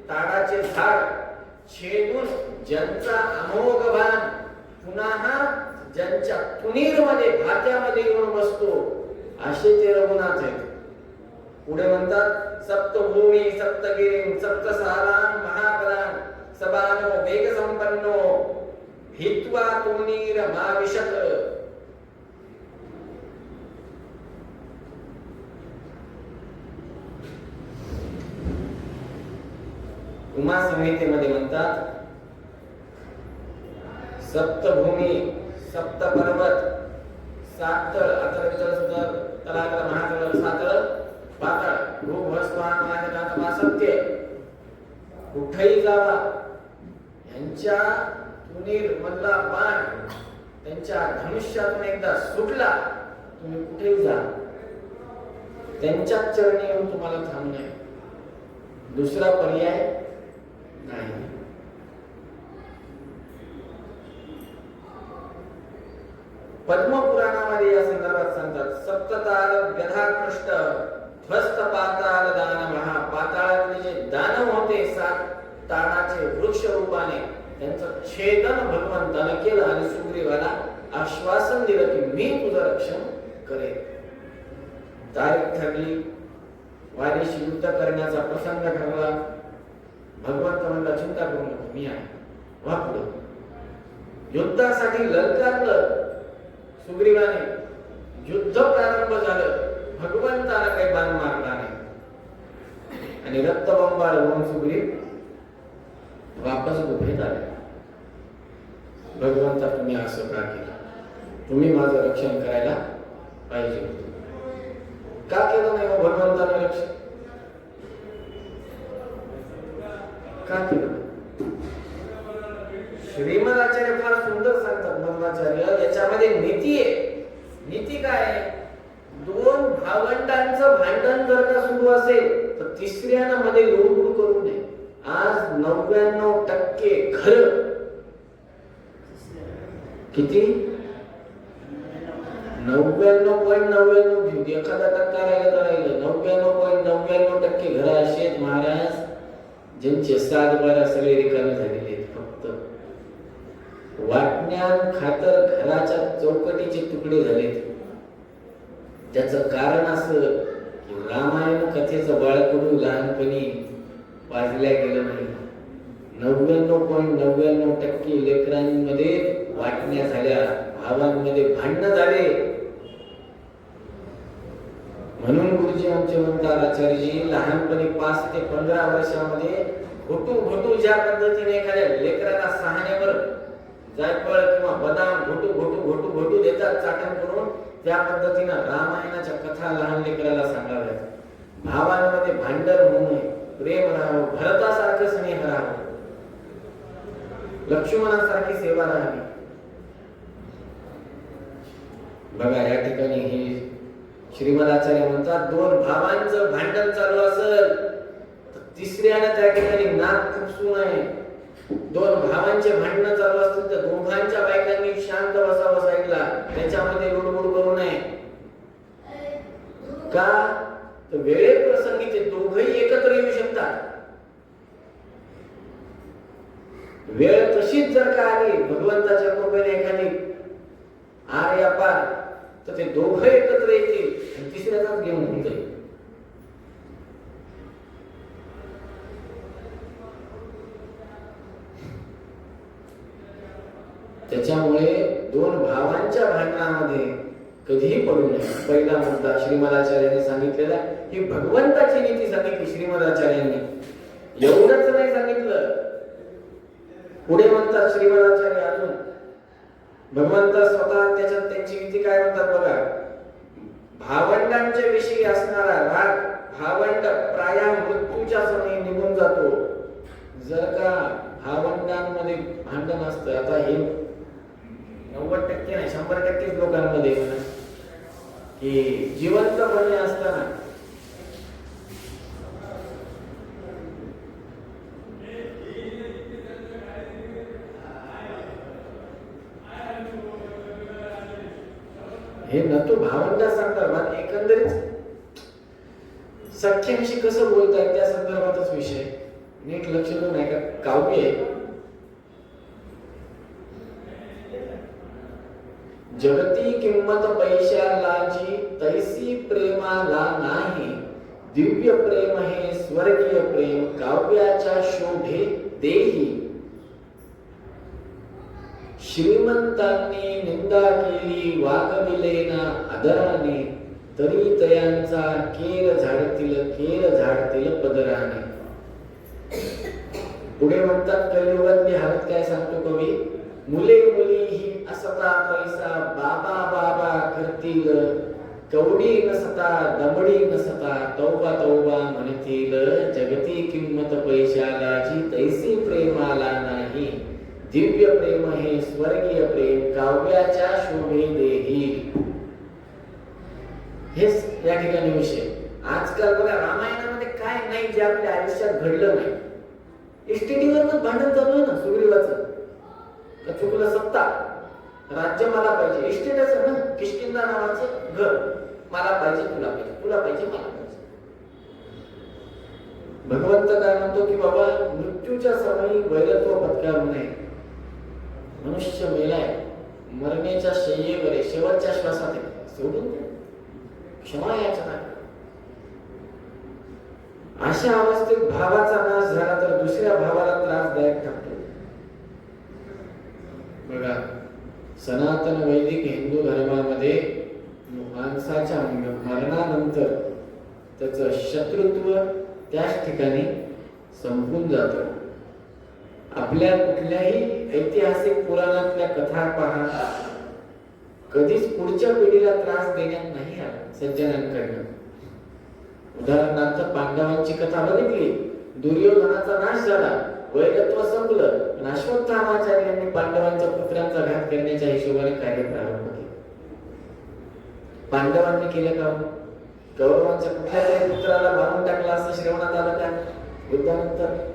Speaker 1: ताडाचे झाड छेदून ज्यांचा अमोघ बाण पुन्हा ज्यांच्या तुनीरमध्ये भात्यामध्ये येऊन बसतो, असे ते रघुनाथ आहेत. पुढे म्हणतात, सप्तभूमी सप्तगिरी सप्तसारान महाबलान सबानो वेग संपन्नो हित्वा तुनीर माविशत. उमा संहितेमध्ये म्हणतात सप्तभूमी, सप्तपर्वत, सातळ, अतरवितळ, सुदर, तलातळ, महातळ, सातळ, पाताळ, भूभस्वान, नागनाथ, सत्य. कुठेही जावा, यांच्या तुनीर मधला बाण त्यांच्या धनुष्यातून एकदा सुटला, तुम्ही कुठेही जा, त्यांच्याच चरणी येऊन तुम्हाला थांबणे, दुसरा पर्याय नाही. पद्मपुराणामध्ये या संदर्भात सांगतात सप्तताल गधाकृष्ट ध्वस्त पाताल दानवः. पाताळातले जे दानव होते 7 ताडाचे वृक्ष रूपाने, त्यांचं छेदन भगवंताने केलं आणि सुग्रीवाला आश्वासन दिलं की मी तुझं रक्षण करेन. तारीख ठरली, वारीशी युद्ध करण्याचा प्रसंग ठरला. भगवंत म्हणला चिंता करू नको, मी आहे, वा पुढं. युद्धासाठी ललकारलं सुग्रीवाने, युद्ध प्रारंभ झालं, भगवंताला काही बाण मारला नाही आणि रक्तबंबाळ होऊन सुग्रीव वापस गुफेत आले. भगवंता तुम्ही असं का केलं? तुम्ही माझं रक्षण करायला पाहिजे होतं, का केलं नाही भगवंताने रक्षण? का केलं? श्रीमद आचार्य फार सुंदर सांगतात मध्वाचार्य, याच्यामध्ये नीती आहे. नीती काय आहे? 2 भावंडांचं भांडण जर का सुरू असेल तर तिसऱ्यानं मध्ये लुडबुड करू नये. आज 99% घर किती 99.99 घेऊ दे, एखादा टक्का राहिलं 99.99% घर असे आहेत महाराज ज्यांचे 7-12 सगळे रिकामे झालेले आहेत. फक्त वाटण्यान खातर घराच्या चौकटीचे तुकडे झालेत. त्याचं कारण असं की रामायण कथेचं बाळकडू लहानपणी वाजल्या गेलं नाही. 99.99% लेकरांमध्ये वाटण्या झाल्या, भावांमध्ये भांडणं झाले. म्हणून गुरुजी आमचे म्हणतात आचार्यजी, लहानपणी 5 ते 15 वर्षामध्ये घोटू ज्या पद्धतीने एखाद्या लेकराला सहाण्यावर जायफळ किंवा बदाम घोटू देतात चाटण करून, त्या पद्धतीनं रामायणाच्या कथा लहान लेकराला सांगाव्यात. भावांमध्ये भांडण होऊ नये, प्रेम राहावं, भरतासारखं स्नेह राहावं, लक्ष्मणासारखी सेवा राहावी. बघा या ठिकाणी ही श्रीमद आचार्य म्हणतात 2 भावांचं भांडण चालू असेल तर तिसऱ्याने त्या ठिकाणी नाक खुपसू नये. 2 भावांचे भांडण चालू असतील तर दोघांच्या बायकांनी शांत बसावं साईडला, त्याच्यामध्ये लुडबुड करू नये. का तर वेळे प्रसंगी ते दोघही एकत्र येऊ शकतात. वेळ तशीच जर का आली भगवंताच्या कृपेने एखादी आर्या पार, तर ते दोघं एकत्र येतील आणि तिसऱ्याचाच घेऊन होऊन जाईल. त्याच्यामुळे 2 भावांच्या भांडणामध्ये कधीही पडू नये. पहिला मुद्दा श्रीमदाचार्यांनी सांगितलेला, ही भगवंताची नीती सांगितली श्रीमदाचार्यांनी. एवढंच नाही सांगितलं, पुढे म्हणतात श्रीमदाचार्य अजून भगवंत स्वतः त्याच्यात त्यांची नीती काय म्हणतात बघा. भावंडांच्या विषयी असणारा राग भावंड प्राया मृत्यूच्या समयी निघून जातो. जर का भावंडांमध्ये भांडण असतं, आता हे 90% नाही 100% लोकांमध्ये म्हणा की जिवंतपणे असताना हे न तो भावंडा संदर्भात एकंदरीत सख्यांशी कसं बोलतात त्या संदर्भातच विषय नीट लक्ष देऊन ऐका. काव्य आहे, जगती किंमत पैशालाची तैसी प्रेमाला नाही, दिव्य प्रेम हे स्वर्गीय प्रेम काव्याच्या शोभे देही. श्रीमंतांनी निंदा केली वागविलेना आदराने, तरी तयांचा केर झाडतील पदराने. पुढे म्हणतात कलियुगातली हालत काय सांगतो कवी. मुले मुली ही असता पैसा बाबा बाबा करतील, कवडी नसता दमडी नसता तौबा तौबा म्हणतील. जगती किंमत पैशालाची तैसी प्रेमाला नाही, दिव्य प्रेम हे स्वर्गीय प्रेम काव्याच्या शोभे देही. हेच या ठिकाणी विषय. आजकाल बघा रामायणामध्ये काय नाही जे आपल्या आयुष्यात घडलं नाही. इस्टेटीवरच भांडण चालू आहे ना सुग्रीवाचं. चुकलं सत्ता राज्य मला पाहिजे, इस्टेटच आहे ना, किष्किंधा नावाचं घर मला पाहिजे, तुला पाहिजे, तुला पाहिजे, मला पाहिजे. भगवंत काय म्हणतो की बाबा मृत्यूच्या समयी वैरत्व पत्करू नये. मनुष्य मेलाय, मरण्याच्या शय्येवर आहे, शेवटच्या श्वासात आहे, सोडून दे, क्षमा याचना. अशा अवस्थेत भावाचा नाश झाला तर दुसऱ्या भावाला त्रासदायक ठरतो. बघा सनातन वैदिक हिंदू धर्मामध्ये माणसाच्या मरणानंतर त्याचं शत्रुत्व त्याच ठिकाणी संपून जातं. आपल्या कुठल्याही ऐतिहासिक पुराणातल्या कथा पहा, कधीच पुढच्या पिढीला त्रास देण्यात नाही आला सज्जनांकडनं. उदाहरणार्थ पांडवांची कथा बघितली, दुर्योधनाचा नाश झाला, वैरत्व संपलं, पण अश्वत्थामाचार्यांनी पांडवांच्या पुत्रांचा घात करण्याच्या हिशोबाने कार्य प्रारंभ केले. पांडवांनी केलं का? कौरवांच्या कुठल्या तरी पुत्राला मारून टाकला असं श्रवणात आलं का युद्धानंतर?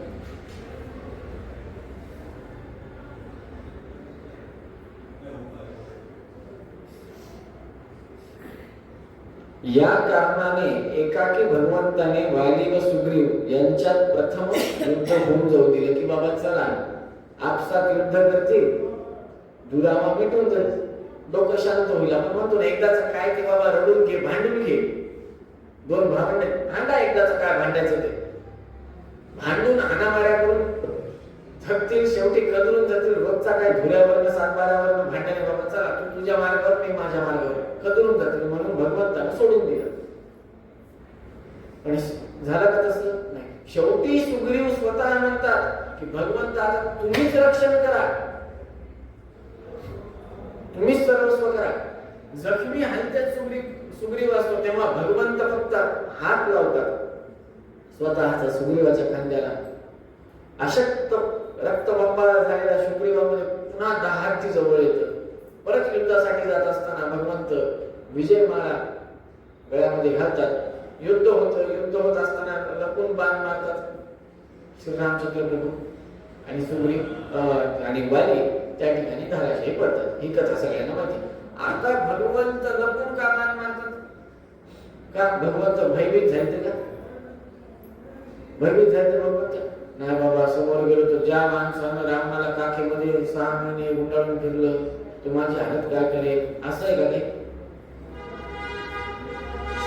Speaker 1: या कारणाने एकाकी भगवंताने वाली व सुग्रीव यांच्यात प्रथम युद्ध होऊन जाऊ दिले की बाबा चला आपसात युद्ध करतील, दुरावा मिटून जाईल, डोकं शांत होईल. आपण म्हणतो ना एकदाच काय ते बाबा रडून घे, भांडून घे. दोन भावंडे भांडा, एकदाच काय भांडायचं ते भांडून हाणामाऱ्या करून थकतील, शेवटी कदरून जातील. रोजचा काय धुऱ्यावरनं सातबाऱ्यावरनं भांडणे, बाबा चला तू तुझ्या मार्गावर मी माझ्या मार्गावर, कदरून जातील. म्हणून भगवंतानं सोडून दिलं. पण झालं का तसं? नाही. शेवटी सुग्रीव स्वतः म्हणतात की भगवंत आता तुम्हीच रक्षण करा, तुम्हीच सर्वस्व करा. जखमी हलत्यात सुग्रीव असतो तेव्हा भगवंत फक्त हात लावतात स्वतःच्या सुग्रीवाच्या खांद्याला. अशक्त रक्तबंबाळ झालेल्या सुग्रीवामध्ये पुन्हा दहाची जवळ येतं. परत युद्धासाठी जात असताना भगवंत विजय माळा गळ्यामध्ये घालतात. युद्ध होत असताना लपून बाण मारतात श्रीरामचंद्र प्रभू आणि सुग्रीव आणि वाली त्या ठिकाणी धाराशायी पडतात. ही कथा सगळ्यांना माहिती. आता भगवंत लपून का बाण मारतात? का भगवंत भयभीत झाले का? भयभीत झाले भगवंत? नाही बाबा, समोर गेलो तर ज्या माणसानं रामाला काखेमध्ये 6 महिने गुंडाळून फिरलं तो माझी हालत काय करेल, असं आहे का ते?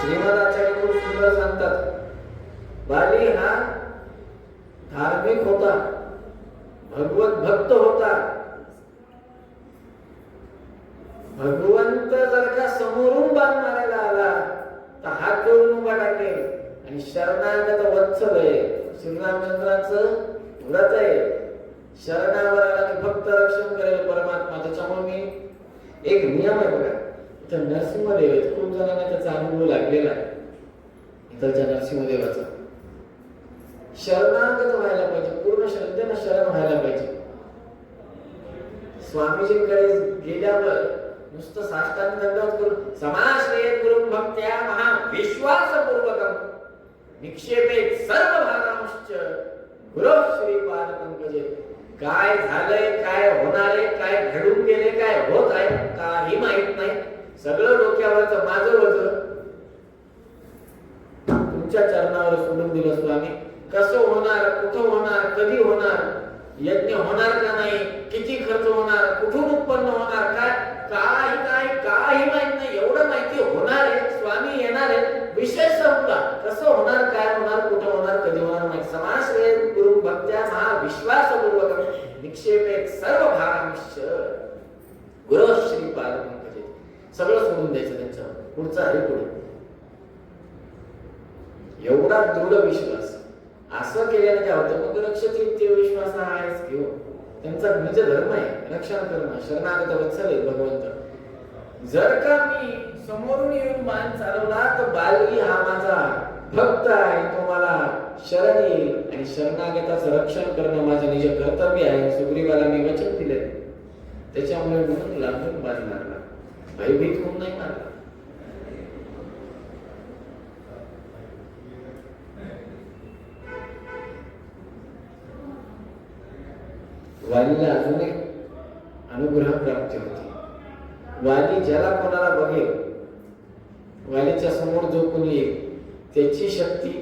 Speaker 1: श्रीमदाचार्य खूप सुंदर सांगतात, बाली हा धार्मिक होता, भगवत भक्त होता. भगवंत जर का समोरून बाण मारायला आला तर हात जोडून उभा टाकेल आणि शरणागत वत्सल आहे. श्रीरामचंद्राचं व्रत आहे, शरणावर आला की भक्त रक्षण करेल परमात्मा. त्याच्यामुळे मी एक नियम आहे बघा, इथं नरसिंहदेव आहेत, खूप जणांना त्याचा अनुभव लागलेला आहे. इथलच्या नरसिंहदेवाचा शरणागत व्हायला पाहिजे, पूर्ण श्रद्धेनं शरण व्हायला पाहिजे. स्वामीजींकडे गेल्यावर नुसतं साष्टांग दंडवत करून समाश्रयेत गुरुं भक्त्या महा विश्वासपूर्वकं निक्षेपेत सर्व भागांश्च गुरु श्रीपाद पंकजे. काय झालंय, काय होणार आहे, काय घडून गेले, काय होत आहे काही माहित नाही. सगळं डोक्यावरचं माझं वजन तुमच्या चरणावर सोडून दिलं स्वामी. कसं होणार, कुठं होणार, कधी होणार, यज्ञ होणार का नाही, किती खर्च होणार, कुठून उत्पन्न होणार, काही माहित नाही. एवढं माहिती होणार आहे, स्वामी येणार आहे, विषय संपला. कसं होणार, काय होणार, कुठं होणार, कधी होणार नाही. समाश्रयेत गुरुं भक्त्या महा विश्वासपूर्वकं निक्षेपेत सर्व भागांश्च. गुरव श्री पाद पंकजे, सगळं सोडून द्यायचं त्यांच्यावर, पुढचा आहे पुढे. एवढा दृढ विश्वास. असं केल्याने काय होतं, मग रक्षतील ते विश्वास हा आहेच की हो. त्यांचा म्हणजे धर्म आहे रक्षण करणं, शरणागत वत्सल आहे भगवंत. जर का मी समोरून येऊन बाण चालवला तर बालगी हा माझा भक्त आहे, तो मला शरण येईल आणि शरणागताचं रक्षण करणं माझं निज कर्तव्य आहे. सुग्रीवाला मी वचन दिले, त्याच्यामुळे म्हणून लागून बाण मारला, भयभीत होऊन नाही मारला. वालीला अजून एक अनुग्रह प्राप्त होते. वाली ज्याला कोणाला बघेल, वालीच्या समोर जो कोणी येईल त्याची शक्ती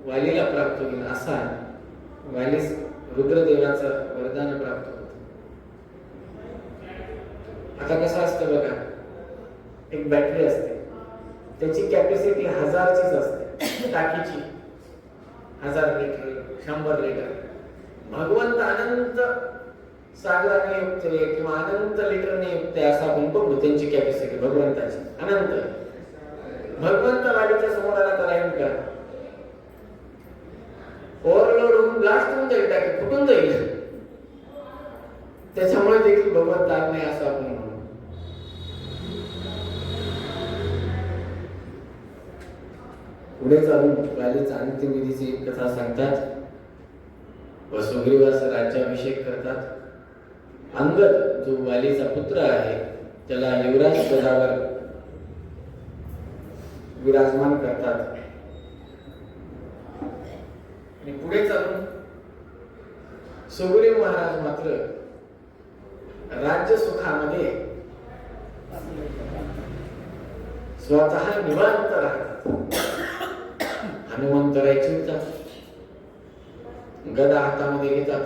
Speaker 1: वालीला प्राप्त होईल, असा वालीस रुद्रदेवाचं वरदान प्राप्त होत. आता कसं असतं बघा, एक बॅटरी असते, त्याची कॅपॅसिटी 1000चीच असते, टाकीची 1000 लिटर 100 लिटर. भगवंत अनंत सागराने युक्त आहे किंवा अनंत लिटरने युक्त आहे असं आपण बघू. त्यांची कॅपॅसिटी भगवंताची अनंत. भगवंत वालीच्या समोर आला तर राहील का? ओव्हरलोड होऊन ब्लास्ट होऊन जाईल, टाकी फुटून जाईल. त्याच्यामुळे देखील भगवंत आग नाही असं आपण म्हणू. पुढे चालून वालीचा अंत्यविधीची कथा सांगतात व सुग्रीवास राज्याभिषेक करतात. अंगद जो वालीचा पुत्र आहे त्याला युवराज पदावर विराजमान करतात. आणि पुढे चालून सुग्रीव महाराज मात्र राज्य सुखामध्ये स्वतः निवांत राहतात. हनुमंतराय चिंतात, गदा हातामध्ये घेतात,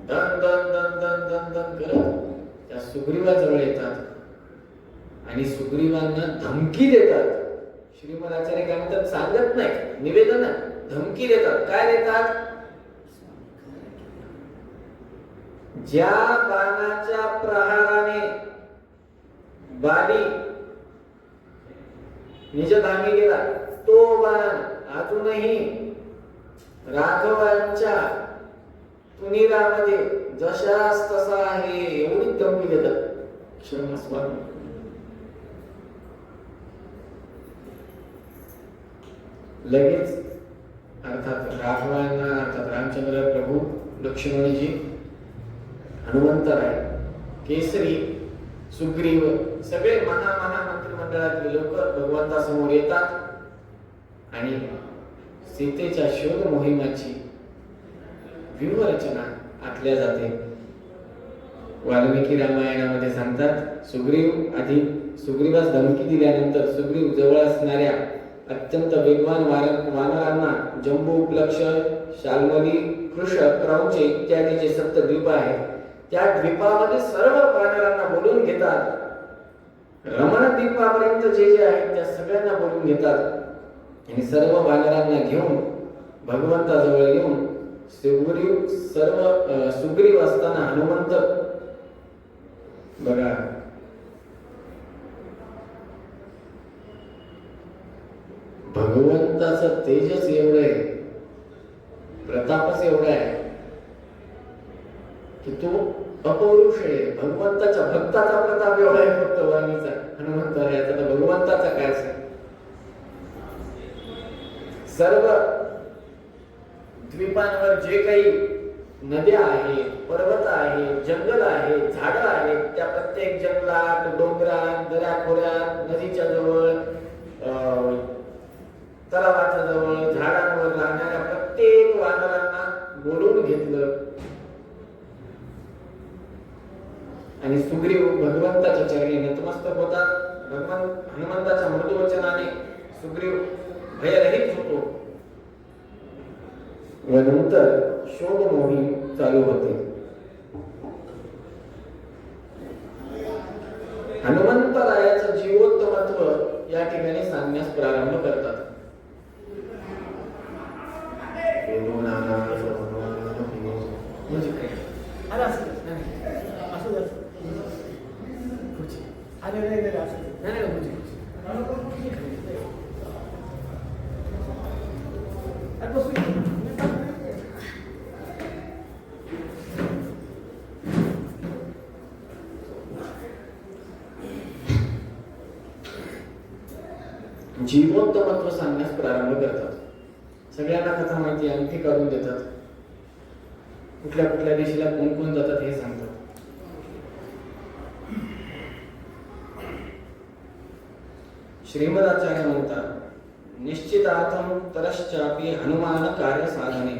Speaker 1: दन दन दन दन दन दन करत त्या सुग्रीवाजवळ येतात आणि सुग्रीवांना धमकी देतात. श्रीमद आचार्य काय म्हणतात, सांगत नाही, निवेदन धमकी देतात. काय देतात? ज्या बाणाच्या प्रहाराने बाली निजधामी गेला तो बाण अजूनही राघवांच्या तुनिरामध्ये जशास तसा आहे, एवढी धमकी देतात. क्षमस्वामी लगेच अर्थात राघवांना, अर्थात रामचंद्र प्रभू, लक्ष्मणजी, हनुमंतराय, केसरी, सुग्रीव सगळे मंत्रिमंडळातले लोक भगवंतासमोर येतात आणि सीतेच्या शोध मोहिमाची व्यूहरचना आखल्या जाते. वाल्मिकी रामायणामध्ये सांगतात, सुग्रीवास धमकी दिल्यानंतर सुग्रीव जवळ असणाऱ्या अत्यंत वेगवान वानरांना जंबू, उपलक्ष, शाल्मली, कृष, क्रौंच इत्यादी जे 7 द्वीप आहेत त्या द्वीपामध्ये सर्व वानरांना बोलून घेतात. रमण द्वीपापर्यंत जे आहेत त्या सगळ्यांना बोलून घेतात आणि सर्व वानरांना घेऊन भगवंताजवळ येऊन सुग्रीव असताना हनुमंत बघा भगवंताचं तेजस एवढं आहे, प्रतापच एवढा आहे की तो अपौरुष आहे. भगवंताच्या भक्ताचा प्रताप एवढा आहे फक्त वाणीचा, हनुमंताचा तर भगवंताचा काय असेल. सर्व द्वीपांवर जे काही नद्या आहेत, पर्वत आहेत, जंगल आहे, झाडं आहेत, त्या प्रत्येक जंगलात, डोंगरात, दऱ्याखोऱ्यात, नदीच्या जवळ, तलावाच्या जवळ, झाडांवर राहणाऱ्या प्रत्येक वानरांना बोलून घेतलं आणि सुग्रीव भगवंताच्या चरणी नतमस्तक होतात. हनुमंताच्या मृदुवचनाने सुग्रीव भयरहित होतो व नंतर शोध मोहीम चालू होते. हनुमंतरायाचं जीवोत्तमत्व या ठिकाणी सांगण्यास प्रारंभ करतात. जीवोत्तमत्व सांगण्यास प्रारंभ करतात. सगळ्यांना कथा माहिती, अंगठी काढून देतात, कुठल्या कुठल्या दिशेला कोण कोण जातात हे सांगतात. श्रीमदाचार्य म्हणतात, निश्चितार्थम तरश्चापि हनुमान कार्य साधने.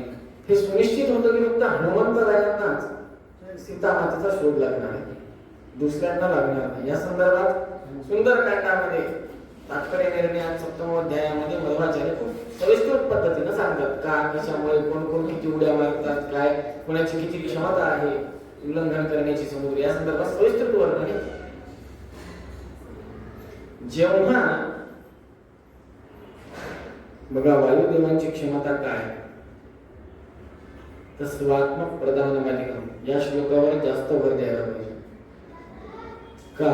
Speaker 1: हे सुनिश्चित होतं की फक्त हनुमंतरायांनाच सीतामातेचा शोध लागणार आहे, दुसऱ्यांना लागणार नाही. या संदर्भात सुंदरकांडामध्ये तात्पर्य निर्णयात 7व्या अध्यायामध्ये मध्वाचार्य खूप सविस्तर पद्धतीने सांगतात का, कशामुळे, कोण कोण किती उड्या मारतात, काय कोणाची किती क्षमता आहे उल्लंघन करण्याची समुद्र, या संदर्भात सविस्तर वर्णन आहे. जेव्हा बघा वायुदेवांची क्षमता काय, तर स्वात्मक प्रधानमाधिकम या श्लोकावर जास्त भर द्यायला पाहिजे. का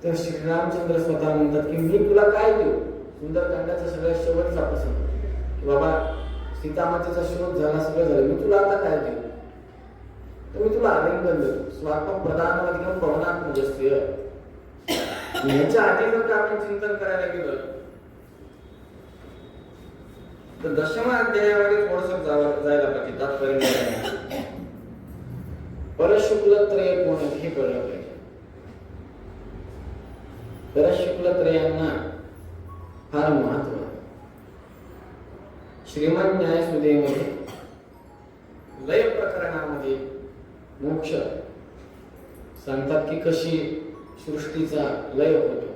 Speaker 1: तर श्रीरामचंद्र स्वतः म्हणतात की मी तुला काय देऊ. सुंदरकांडाचा सगळ्यात शेवटचा प्रसंग की बाबा सीतामातेचा शोध झाला, सगळं झालं, मी तुला आता काय देऊ, तर मी तुला आलिंगन देतो. स्वात्मक प्रधानमाधिकम पवनात्मजस्य. ह्याच्या आधी जर का आपण चिंतन करायला गेलं तर 10व्या अध्यायामध्ये थोडंसं जायला पाहिजे. तात्पर्य परशुक्लत्रय कोण आहेत हे कळलं पाहिजे. परशुक्लत्रयांना फार महत्व आहे. श्रीमद न्यायसुधेमध्ये लय प्रकरणामध्ये मोक्ष सांगतात की कशी सृष्टीचा लय होतो.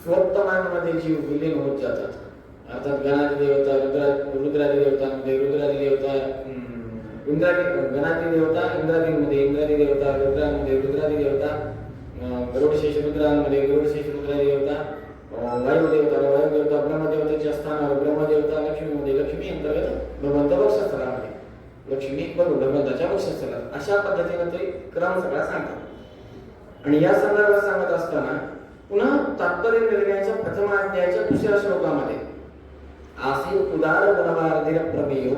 Speaker 1: स्वोत्तमांमध्ये जीव विलीन होत जातात. अर्थात गणादी देवता, रुद्रादी देवतांमध्ये, रुद्रादी देवता गणादी देवता इंद्रादींमध्ये, इंद्रादी देवता रुद्रांमध्ये, रुद्रादी देवता गरुडशेष रुद्रांमध्ये, गरुडशेष रुद्रादी देवता वायुदेवता, वायुदेवता ब्रह्मदेवतेच्या स्थानावर, ब्रह्मदेवता लक्ष्मीमध्ये, लक्ष्मी अंतर्गत भगवंत वक्षस्थळामध्ये, लक्ष्मी भगवंताच्या वक्षस्थळात. अशा पद्धतीने ते क्रम सगळा सांगतात. आणि या संदर्भात सांगत असताना पुन्हा तात्पर्य निर्णयाच्या प्रथमाध्यायाच्या 2ऱ्या श्लोकामध्ये आसी उदार गुणवार्धिर प्रमेयो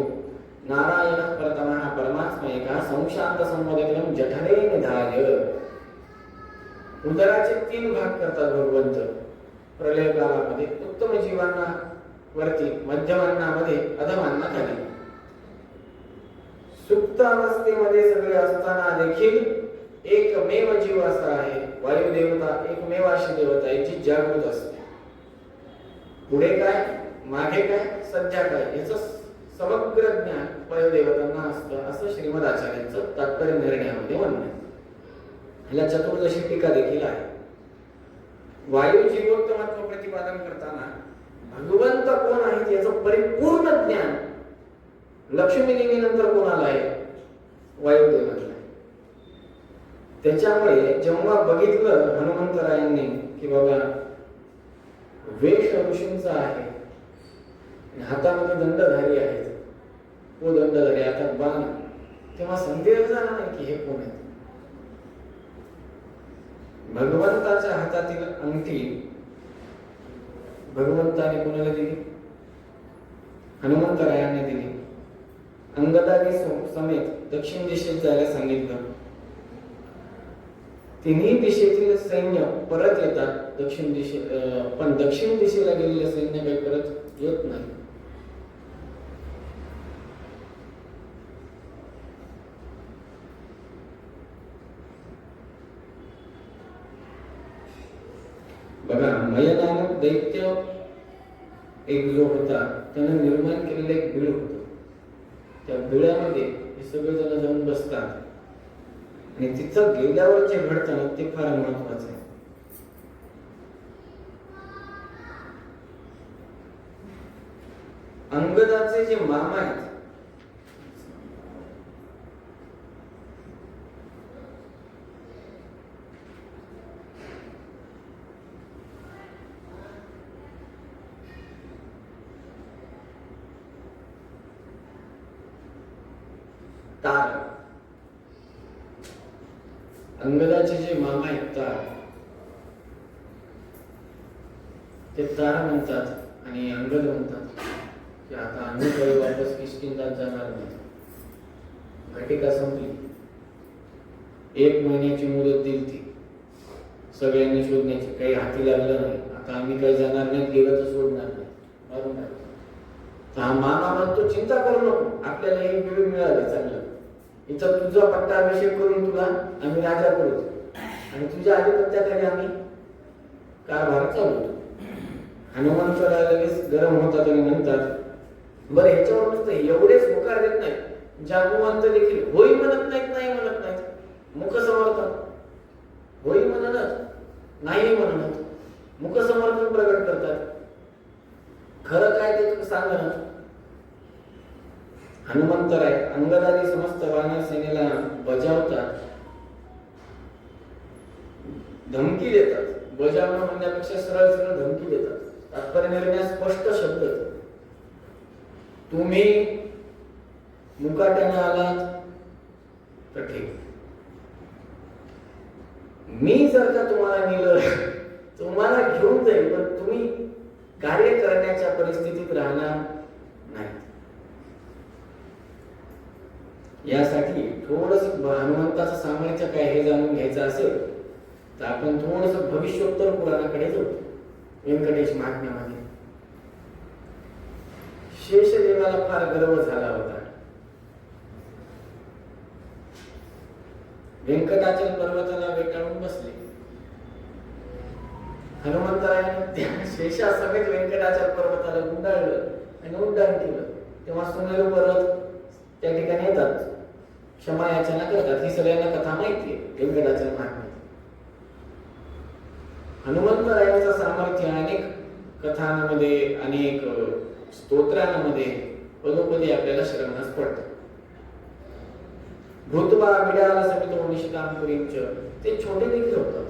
Speaker 1: नारायण प्रथमः परमात्मैका संशांत संवदनम जठरे निधाय. उदराचे 3 भाग करतात भगवंत प्रलय काळामध्ये. उत्तम जीवांना वरती, मध्यमांनामध्ये, अधमांना खाली. सुप्त अवस्थेमध्ये सगळे असताना देखील एकमेव जीव असा आहे, वायुदेवता एकमेव अशी देवता आहे जी जागृत असते. पुढे काय, मागे काय, सध्या काय, याचं समग्र ज्ञान वायुदेवतांना असतं, असं श्रीमद आचार्यांचं तात्पर्य निर्णयामध्ये म्हणणं आहे. ह्याला चतुर्दशी टीका देखील आहे. वायू जीवोत्तमत्व प्रतिपादन करताना भगवंत कोण आहेत याचं परिपूर्ण ज्ञान लक्ष्मी देवीनंतर कोणाला आहे, वायुदेवांना. त्याच्यामुळे जेव्हा बघितलं हनुमंतरायांनी की बाबा वेश ऋषींचा आहे, हातामध्ये दंडधारी आहेत, तो दंडधारी हातात बाण, तेव्हा संदेह झाला नाही की हे कोण आहेत. भगवंताच्या हातातील अंगठी भगवंताने कोणाला दिली, हनुमंतरायांनी दिली. अंगदाने समेत दक्षिण दिशेत जायला सांगितलं. तिन्ही दिशेतील सैन्य परत येतात दक्षिण दिशे, पण दक्षिण दिशेला गेलेलं सैन्य काही परत येत नाही. बघा मय नामक दैत्य एक जो होता त्याने निर्माण केलेलं एक बिळ होतं. त्या बिळामध्ये हे सगळे जण जाऊन बसतात आणि तिथं गेल्यावर जे घडतं ना ते फार महत्वाचं आहे. अंगदाचे जे मामा आहेत तार, अंगदाचे जे मामा आहेत तार, ते तार म्हणतात आणि अंगद म्हणतात की आता आम्ही काही वापस किष्किंधात जाणार नाही. घटिका संपली, 1 महिन्याची मुदत दिली ती सगळ्यांनी शोधण्याची, काही हाती लागलं नाही. आता आम्ही काही जाणार नाही, गेलं तर सोडणार नाही, मारून टाकू. तर हा मामा म्हणतो चिंता करू नको, आपल्याला एक बिळ मिळाले चांगलं, इथं तुझा पट्टाभिषेक करून तुला आम्ही राजा करू आणि तुझ्या आधिपत्याखाली आम्ही कारभार चालवतो. हनुमंतराला लगेच गरम होतात आणि म्हणतात, बरं ह्याच्यावर नुसतं एवढेच होकार देत नाहीत, जागुवंत देखील होई म्हणत नाहीत, नाही म्हणत नाहीत. मुख समर्थन होई म्हणत नाही म्हणत, मुख समर्थन प्रगट करतात. खरं काय ते सांगणं. हनुमंतराय अंगदादी समस्त वानर सेनेला बजावतात, धमकी देतात. बजावणं म्हणण्यापेक्षा सरळ सरळ धमकी देतात. तात्पर्य निर्णय स्पष्ट शब्द, तुम्ही मुकाट्याने आलात तर ठीक, मी जर का तुम्हाला नेलं तुम्हाला घेऊन जाईल, पण तुम्ही कार्य करण्याच्या परिस्थितीत राहणार नाही. यासाठी थोडस हनुमंताचं सामर्थ्य काय हे जाणून घ्यायचं असेल तर आपण थोडस भविष्योत्तर पुराणाकडे जाऊ. व्यंकटेश महात्म्यामध्ये शेषदेवाला फार गर्व झाला होता. व्यंकटाचल पर्वताला वेटाळून बसले. हनुमंतरायाने त्या शेषासमेत व्यंकटाचल पर्वताला गुंडाळलं आणि उड्डाण केलं. तेव्हा सुमेरू पर्वत त्या ठिकाणी येतात, क्षमा याचना करतात. ही सगळ्यांना कथा माहिती आहे व्यंकटाचल महात्म्याची. हनुमंतरायांचं सामर्थ्य अनेक कथांमध्ये, अनेक स्तोत्रांमध्ये पदोपदी आपल्याला श्रवणास पडतं. भूतवा बिडाला समितो निशिताम पुरींच, ते छोटे देखील होतात,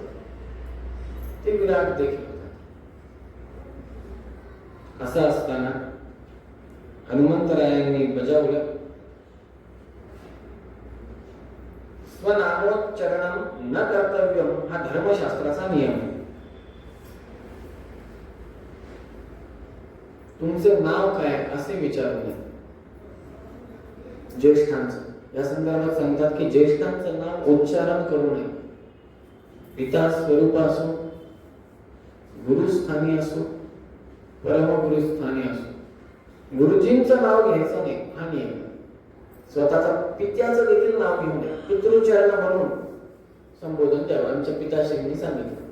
Speaker 1: ते विराट देखील होतात. असं असताना हनुमंतरायांनी बजावलं, स्वनामोच्चारणम न कर्तव्यम, हा धर्मशास्त्राचा नियम आहे. तुमचे नाव काय असे विचारू नये. ज्येष्ठांचं या संदर्भात सांगतात की ज्येष्ठांचं नाव उच्चारण करू नये. पिता स्वरूप असो, गुरुस्थानी असो, परमगुरुस्थानी असो, गुरुजींचं नाव घ्यायचं नाही हा नियम. स्वतःचा पित्याचं देखील नाव घेऊ नये. पितृचरण म्हणून संबोधन द्यावं. आमच्या पिताश्रींनी सांगितलं.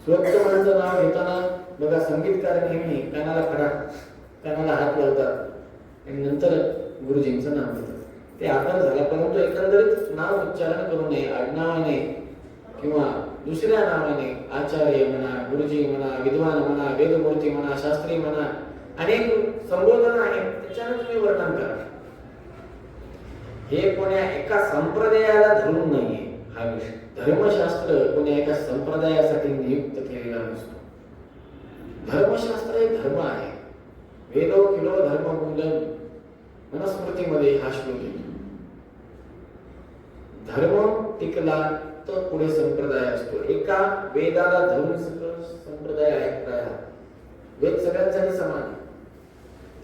Speaker 1: स्वतःचं नाव घेताना बघा, संगीतकार नेहमी कानाला खडा, कानाला हात लावतात आणि नंतर गुरुजींचं नाव घेतात. ते आकार झाला, परंतु एकंदरीत नाव उच्चारण करू नये. आडनावाने किंवा दुसऱ्या नावाने, आचार्य म्हणा, गुरुजी म्हणा, विद्वान म्हणा, वेदमूर्ती म्हणा, शास्त्री म्हणा, अनेक संबोधन आहेत, त्याच्याने तुम्ही वर्णन करा. हे कोण्या एका संप्रदायाला धरून नाहीये हा विषय. धर्मशास्त्र कोण्या एका संप्रदायासाठी नियुक्त केलेला नसतो. धर्मशास्त्र एक धर्म आहे. वेदो किलो धर्ममूलम, मनुस्मृतीमध्ये हा श्लोक येतो. धर्म टिकला तर पुढे संप्रदाय असतो. एका वेदाला धरून सगळं संप्रदाय आहेत. वेद सगळ्यांसाठी समान आहे.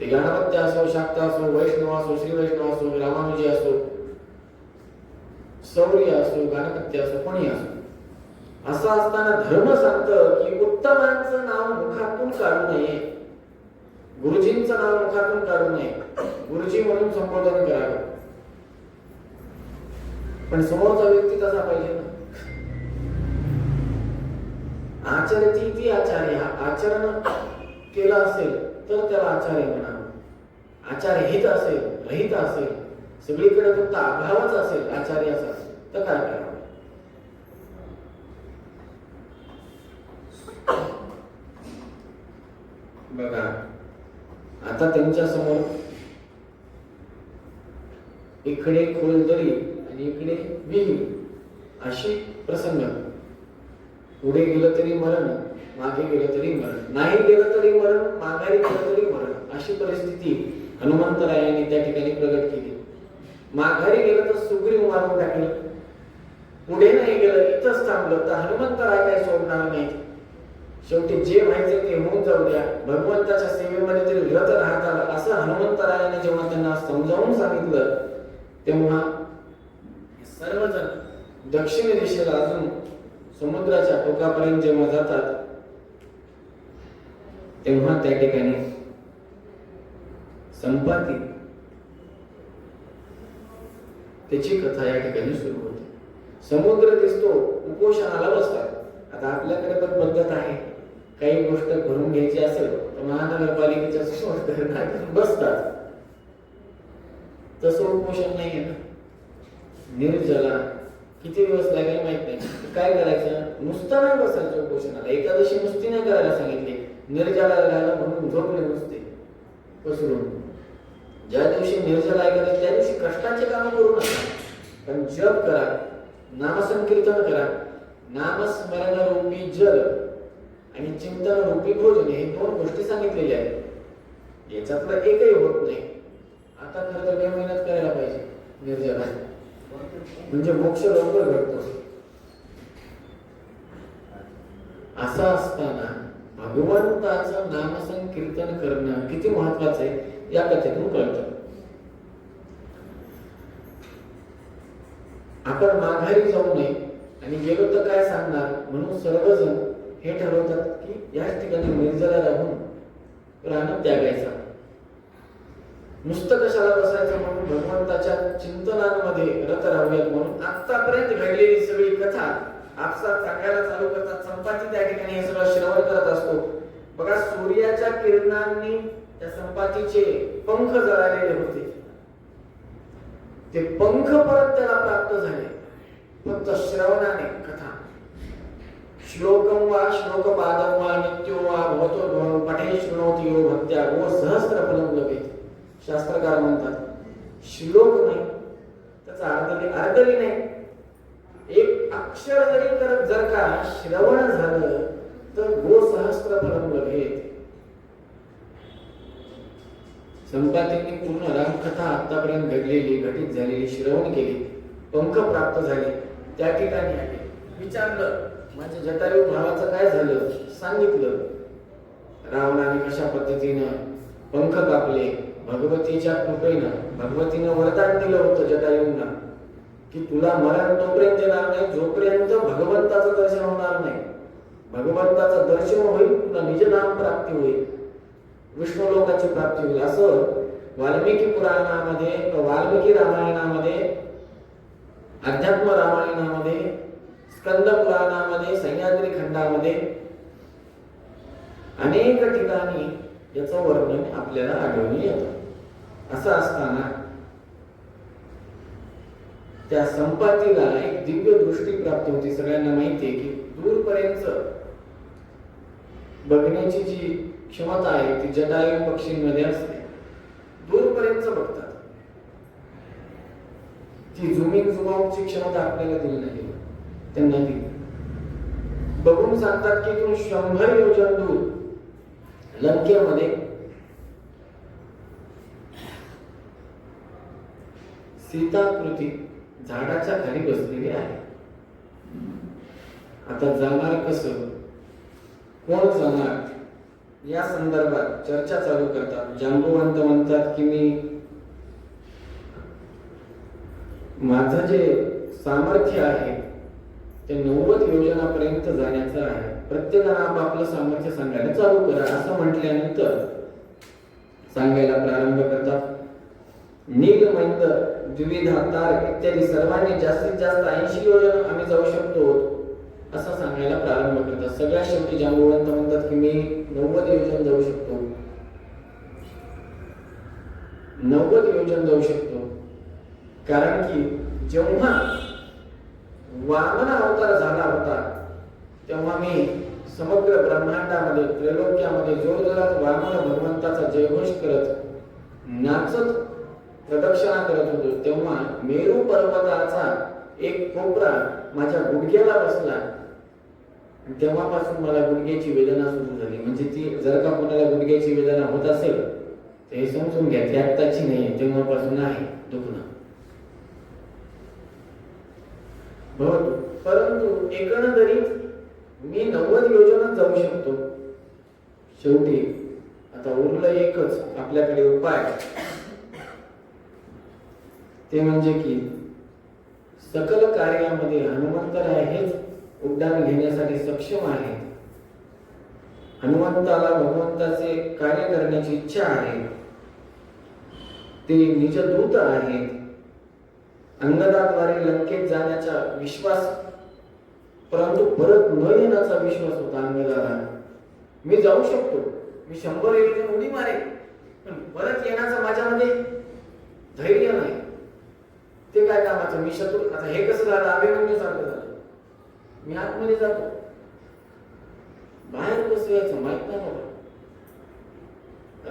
Speaker 1: ते गणपत्य असो, शाक्त असो, वैष्णव असो, श्री वैष्णव असो, रामानुजी असो, सौर्य असो, गणपत्य असो, कोणी असो. असं असताना धर्म सांगतं की उत्तमांचं नाव मुखातून काढू नये, गुरुजींचं नाव मुखातून काढू नये, गुरुजी म्हणून संबोधन करावं. पण समोरचा व्यक्ती तसा पाहिजे ना. आचरती ती आचार्य, आचरण केलं असेल तर त्याला आचार्य म्हणावं. आचार्य हित असेल, रहित असेल, सगळीकडे फक्त अभावच असेल आचार्याचा, तर काय करावं. बघा, आता त्यांच्या समोर इकडे खोलदरी आणि इकडे विहीर अशी प्रसंग. पुढे गेलं तरी मरण, मागे गेलं तरी मरण, नाही गेलं तरी मरण, माघारी गेलं तरी मरण, अशी परिस्थिती हनुमंतरायांनी त्या ठिकाणी प्रगट केली. माघारी गेलं तर सुग्रीव मारून टाकलं, पुढे नाही गेलं, इथंच थांबलं तर हनुमंतराय काय सोडणार नाही. शेवटी जे व्हायचं ते होऊन जाऊ द्या, भगवंताच्या सेवेमध्ये तरी रत राहतात, असं हनुमंतरायाने जेव्हा त्यांना समजावून सांगितलं, तेव्हा सर्वजण दक्षिण दिशेला अजून समुद्राच्या टोकापर्यंत जेव्हा जातात तेव्हा त्या ठिकाणी संपाती त्याची कथा या ठिकाणी सुरू होते. समुद्र दिसतो, उपोषणाला बसतात. आता आपल्याकडे पण पद्धत आहे, काही गोष्ट करून घ्यायची असेल तर महानगरपालिकेच्या समोर बसतात. तसं उपोषण नाहीये ना. निर्जला किती दिवस लागेल माहित नाही. काय करायचं, नुसतं नाही बसायचं उपोषणाला. एकादशी नुसती नाही करायला सांगितली, निर्जला राहिलं म्हणून झोपले नुसते पसरून. ज्या दिवशी निर्जला आहे त्या दिवशी कष्टाचे काम करू नका, पण जप करा, नामसंकीर्तन करा. नामस्मरण रूपी जल आणि चिंतन रूपी भोजन हे दोन गोष्टी सांगितलेल्या आहेत. याच्यातलं एकही होत नाही. आता खरं तर 2 महिन्यात करायला पाहिजे निर्जला, म्हणजे मोक्ष लवकर घडतो. असं असताना भगवंताचं नामसंकीर्तन करणं किती महत्वाचं आहे या कथेतून कळतं. आपण माघारी जाऊ नये आणि गेलो तर काय सांगणार म्हणून सर्वजण हे ठरवतात की याच ठिकाणी निर्जला राहून प्राण त्यागायचा. नुसतं कशाला बसायचं म्हणून भगवंताच्या चिंतनांमध्ये रत राहूयात म्हणून आतापर्यंत घडलेली सगळी कथा आपसात सांगायला चालू करतात. संपाती त्या ठिकाणी हे सगळं श्रवण करत असतो. बघा, सूर्याच्या किरणांनी त्या संपातीचे पंख जळालेले होते. ते पंख परत त्याला प्राप्त झाले फक्त श्रवणाने. कथा श्लोकम वा श्लोकपादम वा नित्यो वा भवतो पठे शृणोति यो भक्त्या गो सहस्रफलम लभेत. शास्त्रकार म्हणतात श्लोक नाही, त्याचा अर्धली नाही, एक अक्षर जरी करत जर का श्रवण झालं तर गो सहस्रफलम लभेत. संपातींनी पूर्ण रामकथा आतापर्यंत घडलेली घटित झालेली श्रवण केली, पंख प्राप्त झाले. त्या ठिकाणी आले, विचारलं माझ्या जटायू भावाचं काय झालं, सांगितलं. रावणाने कशा पद्धतीनं पंख कापले. भगवतीच्या कृपेनं भगवतीनं वरदान दिलं होतं जटायूंना की तुला मरण तोपर्यंत येणार नाही जोपर्यंत भगवंताचं दर्शन होणार नाही. भगवंताचं दर्शन होईल, तुला निज नाम प्राप्ती होईल, विष्णू लोकाची प्राप्ती होईल. असं वाल्मिकी पुराणामध्ये, वाल्मिकी रामायणामध्ये, अध्यात्म रामायणामध्ये, स्कंद पुराणामध्ये, सह्याद्री खंडामध्ये अनेक ठिकाणी याचं वर्णन आपल्याला आढळून येतं. असं असताना त्या संपातीला एक दिव्य दृष्टी प्राप्त होती. सगळ्यांना माहिती आहे की दूरपर्यंत बघण्याची जी क्षमता आहे ती जटायू पक्षींमध्ये असते. दूरपर्यंत बघतात. ती झुमिंग झुमाऊटची क्षमता आपल्याला दिली नाही, त्यांना दिली. बघून सांगतात की तू 100 योजन दूर लंकेमध्ये सीताकृती झाडाच्या खाली बसलेली आहे. आता जाणार कसं, कोण जाणार या संदर्भात चर्चा चालू करतात. जांबुवंत म्हणतात की मी माझं जे सामर्थ्य आहे ते 90 योजनापर्यंत जाण्याचं आहे. प्रत्येकानं आपापलं सामर्थ्य सांगायला चालू करा असं म्हटल्यानंतर सांगायला प्रारंभ करतात. नीलमंद, द्विविधा, तार इत्यादी सर्वांनी जास्तीत जास्त 80 योजन आम्ही जाऊ शकतो असं सांगायला प्रारंभ करतात. सगळ्या शेवटी जांबुवंत म्हणतात की मी 90 योजन जाऊ शकतो, 90 योजन जाऊ शकतो. कारण की जेव्हा वामन अवतार झाला होता तेव्हा मी समग्र ब्रह्मांडामध्ये त्रैलोक्यामध्ये जोरजोरात वामन भगवंताचा जयघोष करत नाचत प्रदक्षिणा करत होतो. तेव्हा मेरू पर्वताचा एक कोपरा माझ्या गुडघ्याला बसला. तेव्हापासून मला गुडघ्याची वेदना सुरू झाली. म्हणजे ती जर का कोणाला गुडघ्याची वेदना होत असेल तर हे समजून घ्या, ती आत्ताची नाही, तेव्हापासून आहे दुखणं. परंतु एकंदरीत मी 90 योजनात जाऊ शकतो. शेवटी आता उरलं एकच आपल्याकडे उपाय, ते म्हणजे की सकल कार्यामध्ये हनुमंतराय हेच उड्डाण घेण्यासाठी सक्षम आहेत. हनुमंताला भगवंताचे कार्य करण्याची इच्छा आहे. ते निजदूत आहेत. अंगदाद्वारे लंकेत जाण्याचा विश्वास, परंतु परत न येण्याचा विश्वास होता अंगदाला. मी जाऊ शकतो, मी 100 योजन उडी मारेन, पण परत येण्याचं माझ्यामध्ये धैर्य नाही. ते काय कामाचं? मी शत्रू. आता हे कसं झालं? अभिमन्यू सारखं झालं. मी आतमध्ये जातो, बाहेर कसं यायचं माहित नाही बाबा.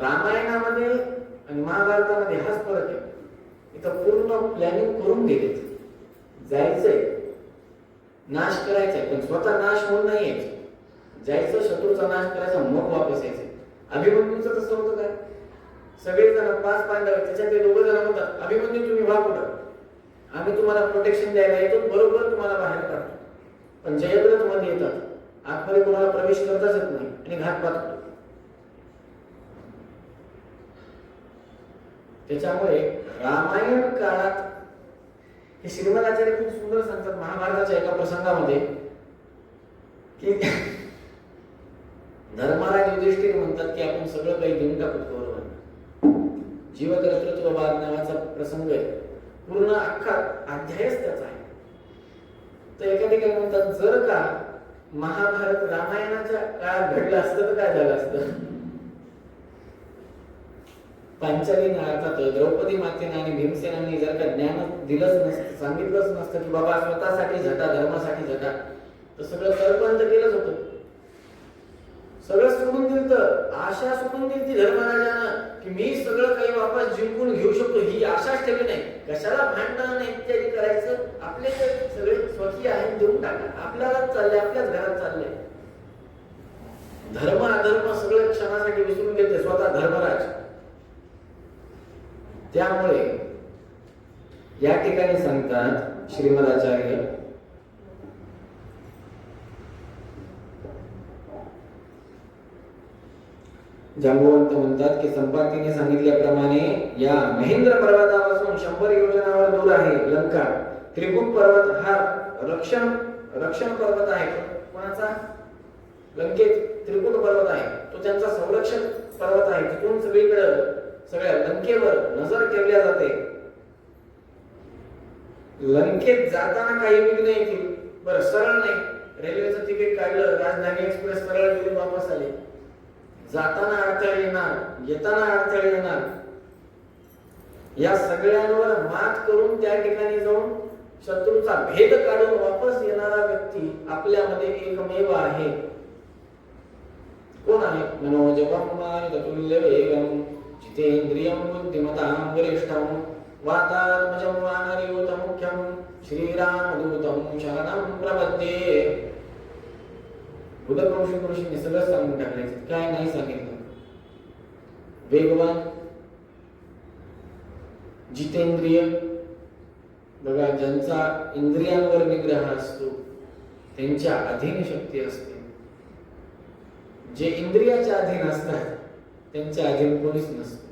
Speaker 1: रामायणामध्ये आणि महाभारतामध्ये हाच फरक आहे. इथं पूर्ण प्लॅनिंग करून गेले. जायचंय, नाश करायचंय, पण स्वतः नाश होऊन नाही यायचं. जायचं, शत्रूचा नाश करायचा, मग वापस यायचं. अभिमन्यूचं तसं होतं काय? सगळेजण 5 पांडव, त्याच्यातले 2 जण म्हणतात, अभिमन्यू तुम्ही व्हा पुढं, आम्ही तुम्हाला प्रोटेक्शन द्यायला येतो, बरोबर तुम्हाला बाहेर काढतो. पण जयद्रथ मध्ये येतात, आतमध्ये कोणाला प्रवेश करताच येत नाही आणि घातपात होतो. त्याच्यामुळे रामायण काळात हे श्रीमदाचार्य खूप सुंदर सांगतात महाभारताच्या एका प्रसंगामध्ये की धर्मराज युधिष्ठिर म्हणतात की आपण सगळं काही देऊन टाकू कौरवांना. जीवकर्तृत्ववाद नावाचा प्रसंग आहे, पूर्ण अख्खा अध्यायच त्याचा आहे. तर एका ठिकाणी म्हणतात जर का महाभारत रामायणाच्या काळात घडलं असतं तर काय झालं असतं? पांचालीनं अर्थात द्रौपदी मातेनं आणि भीमसेनांनी जर का ज्ञान दिलंच नसतं, सांगितलंच नसतं की बाबा स्वतःसाठी झटा, धर्मासाठी झटा, तर सगळं तर्पण तर केलंच होतं. सगळं सोडून दिलं, आशा सोडून दिली धर्मराजानं की मी सगळं काही वापस जिंकून घेऊ शकतो, ही आशाच ठेवली नाही. कशाला भांडण इत्यादी करायचं? आपले सगळे स्वकीय आहेत, देऊन टाका. आपल्यालाच चाललंय, आपल्याच घरात चाललंय. धर्म अधर्म सगळं क्षणासाठी विसरून गेले स्वतः धर्मराज. त्यामुळे या ठिकाणी सांगतात श्रीमदाचार्य, जांबुवंत म्हणतात की संपातीने सांगितल्याप्रमाणे या महेंद्र पर्वतापासून 100 योजनावर दूर आहे लंका. त्रिकूट पर्वत हा रक्षण पर्वत आहे. कोणाचा? लंकेत त्रिकूट पर्वत आहे, तो त्यांचा संरक्षण पर्वत आहे. तिथून सगळीकडे सगळ्या लंकेवर नजर ठेवल्या जाते. लंकेत जाताना काही विघ्न येतील, बरं सरळ नाही. रेल्वेचं तिकीट काढलं, राजधानी एक्सप्रेस सरळ गेली, वापस आले. जाताना अडथळे येणार, येताना अडथळे येणार. या सगळ्यांवर मात करून त्या ठिकाणी जाऊन शत्रूचा भेद काढून वापस येणारा व्यक्ती आपल्यामध्ये एकमेव आहे. कोण आहे? मनोजवं मारुततुल्य वेगं जितेंद्रियं बुद्धिमतां वरिष्ठं वातात्मजं वानरयूथमुख्यं श्रीरामदूतं शरणं प्रपद्ये. उदकवंशी ऋषींनी सगळं सांगून टाकायचं, काय नाही सांगितलं. वेगवान, जितेंद्रिय, बघा ज्यांचा इंद्रियांवर निग्रह असतो त्यांच्या अधीन शक्ती असते. जे इंद्रियाच्या अधीन असतात त्यांच्या अधीन कोणीच नसतं.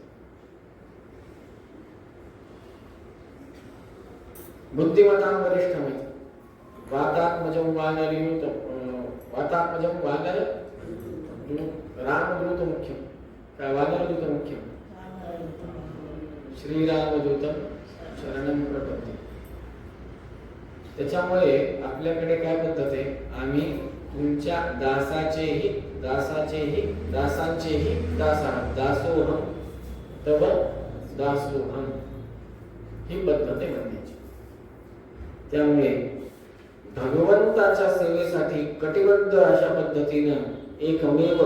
Speaker 1: बुद्धिमतां वरिष्ठं वातात्मजं वानरयूथं वातात्मजं वानर रामदूत मुख्यम. काय वानरदूत मुख्यम? श्रीरामदूतं शरणं प्रपद्ये. त्याच्यामुळे आपल्याकडे काय पद्धत आहे? आम्ही तुमच्या दासांचेही दास आहात. दासोहम तव दासोहम, ही पद्धत आहे म्हणण्याची. त्यामुळे भगवंताच्या सेवेसाठी कटिबद्ध अशा पद्धतीनं एकमेव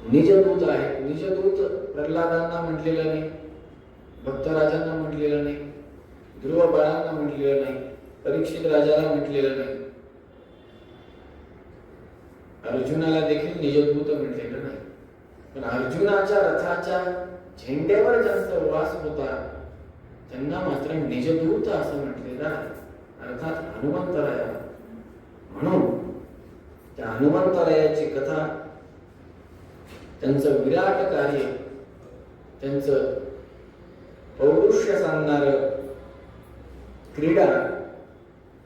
Speaker 1: निजदूत आहे. निजदूत प्रल्हादांना म्हटलेलं नाही, भक्तराजांना म्हटलेलं नाही, ध्रुव बाळांना म्हटलेलं नाही, परीक्षित राजाला म्हटलेलं नाही, अर्जुनाला देखील निजदूत म्हटलेलं नाही. पण अर्जुनाच्या रथाच्या झेंड्यावर ज्यांचा वास होता त्यांना मात्र निजदूत असं म्हटलेलं आहे, अर्थात हनुमंतराया. म्हणून त्या हनुमंतरायाची कथा, त्यांचं विराट कार्य, त्यांचं पौरुष्य सांगणार क्रीडा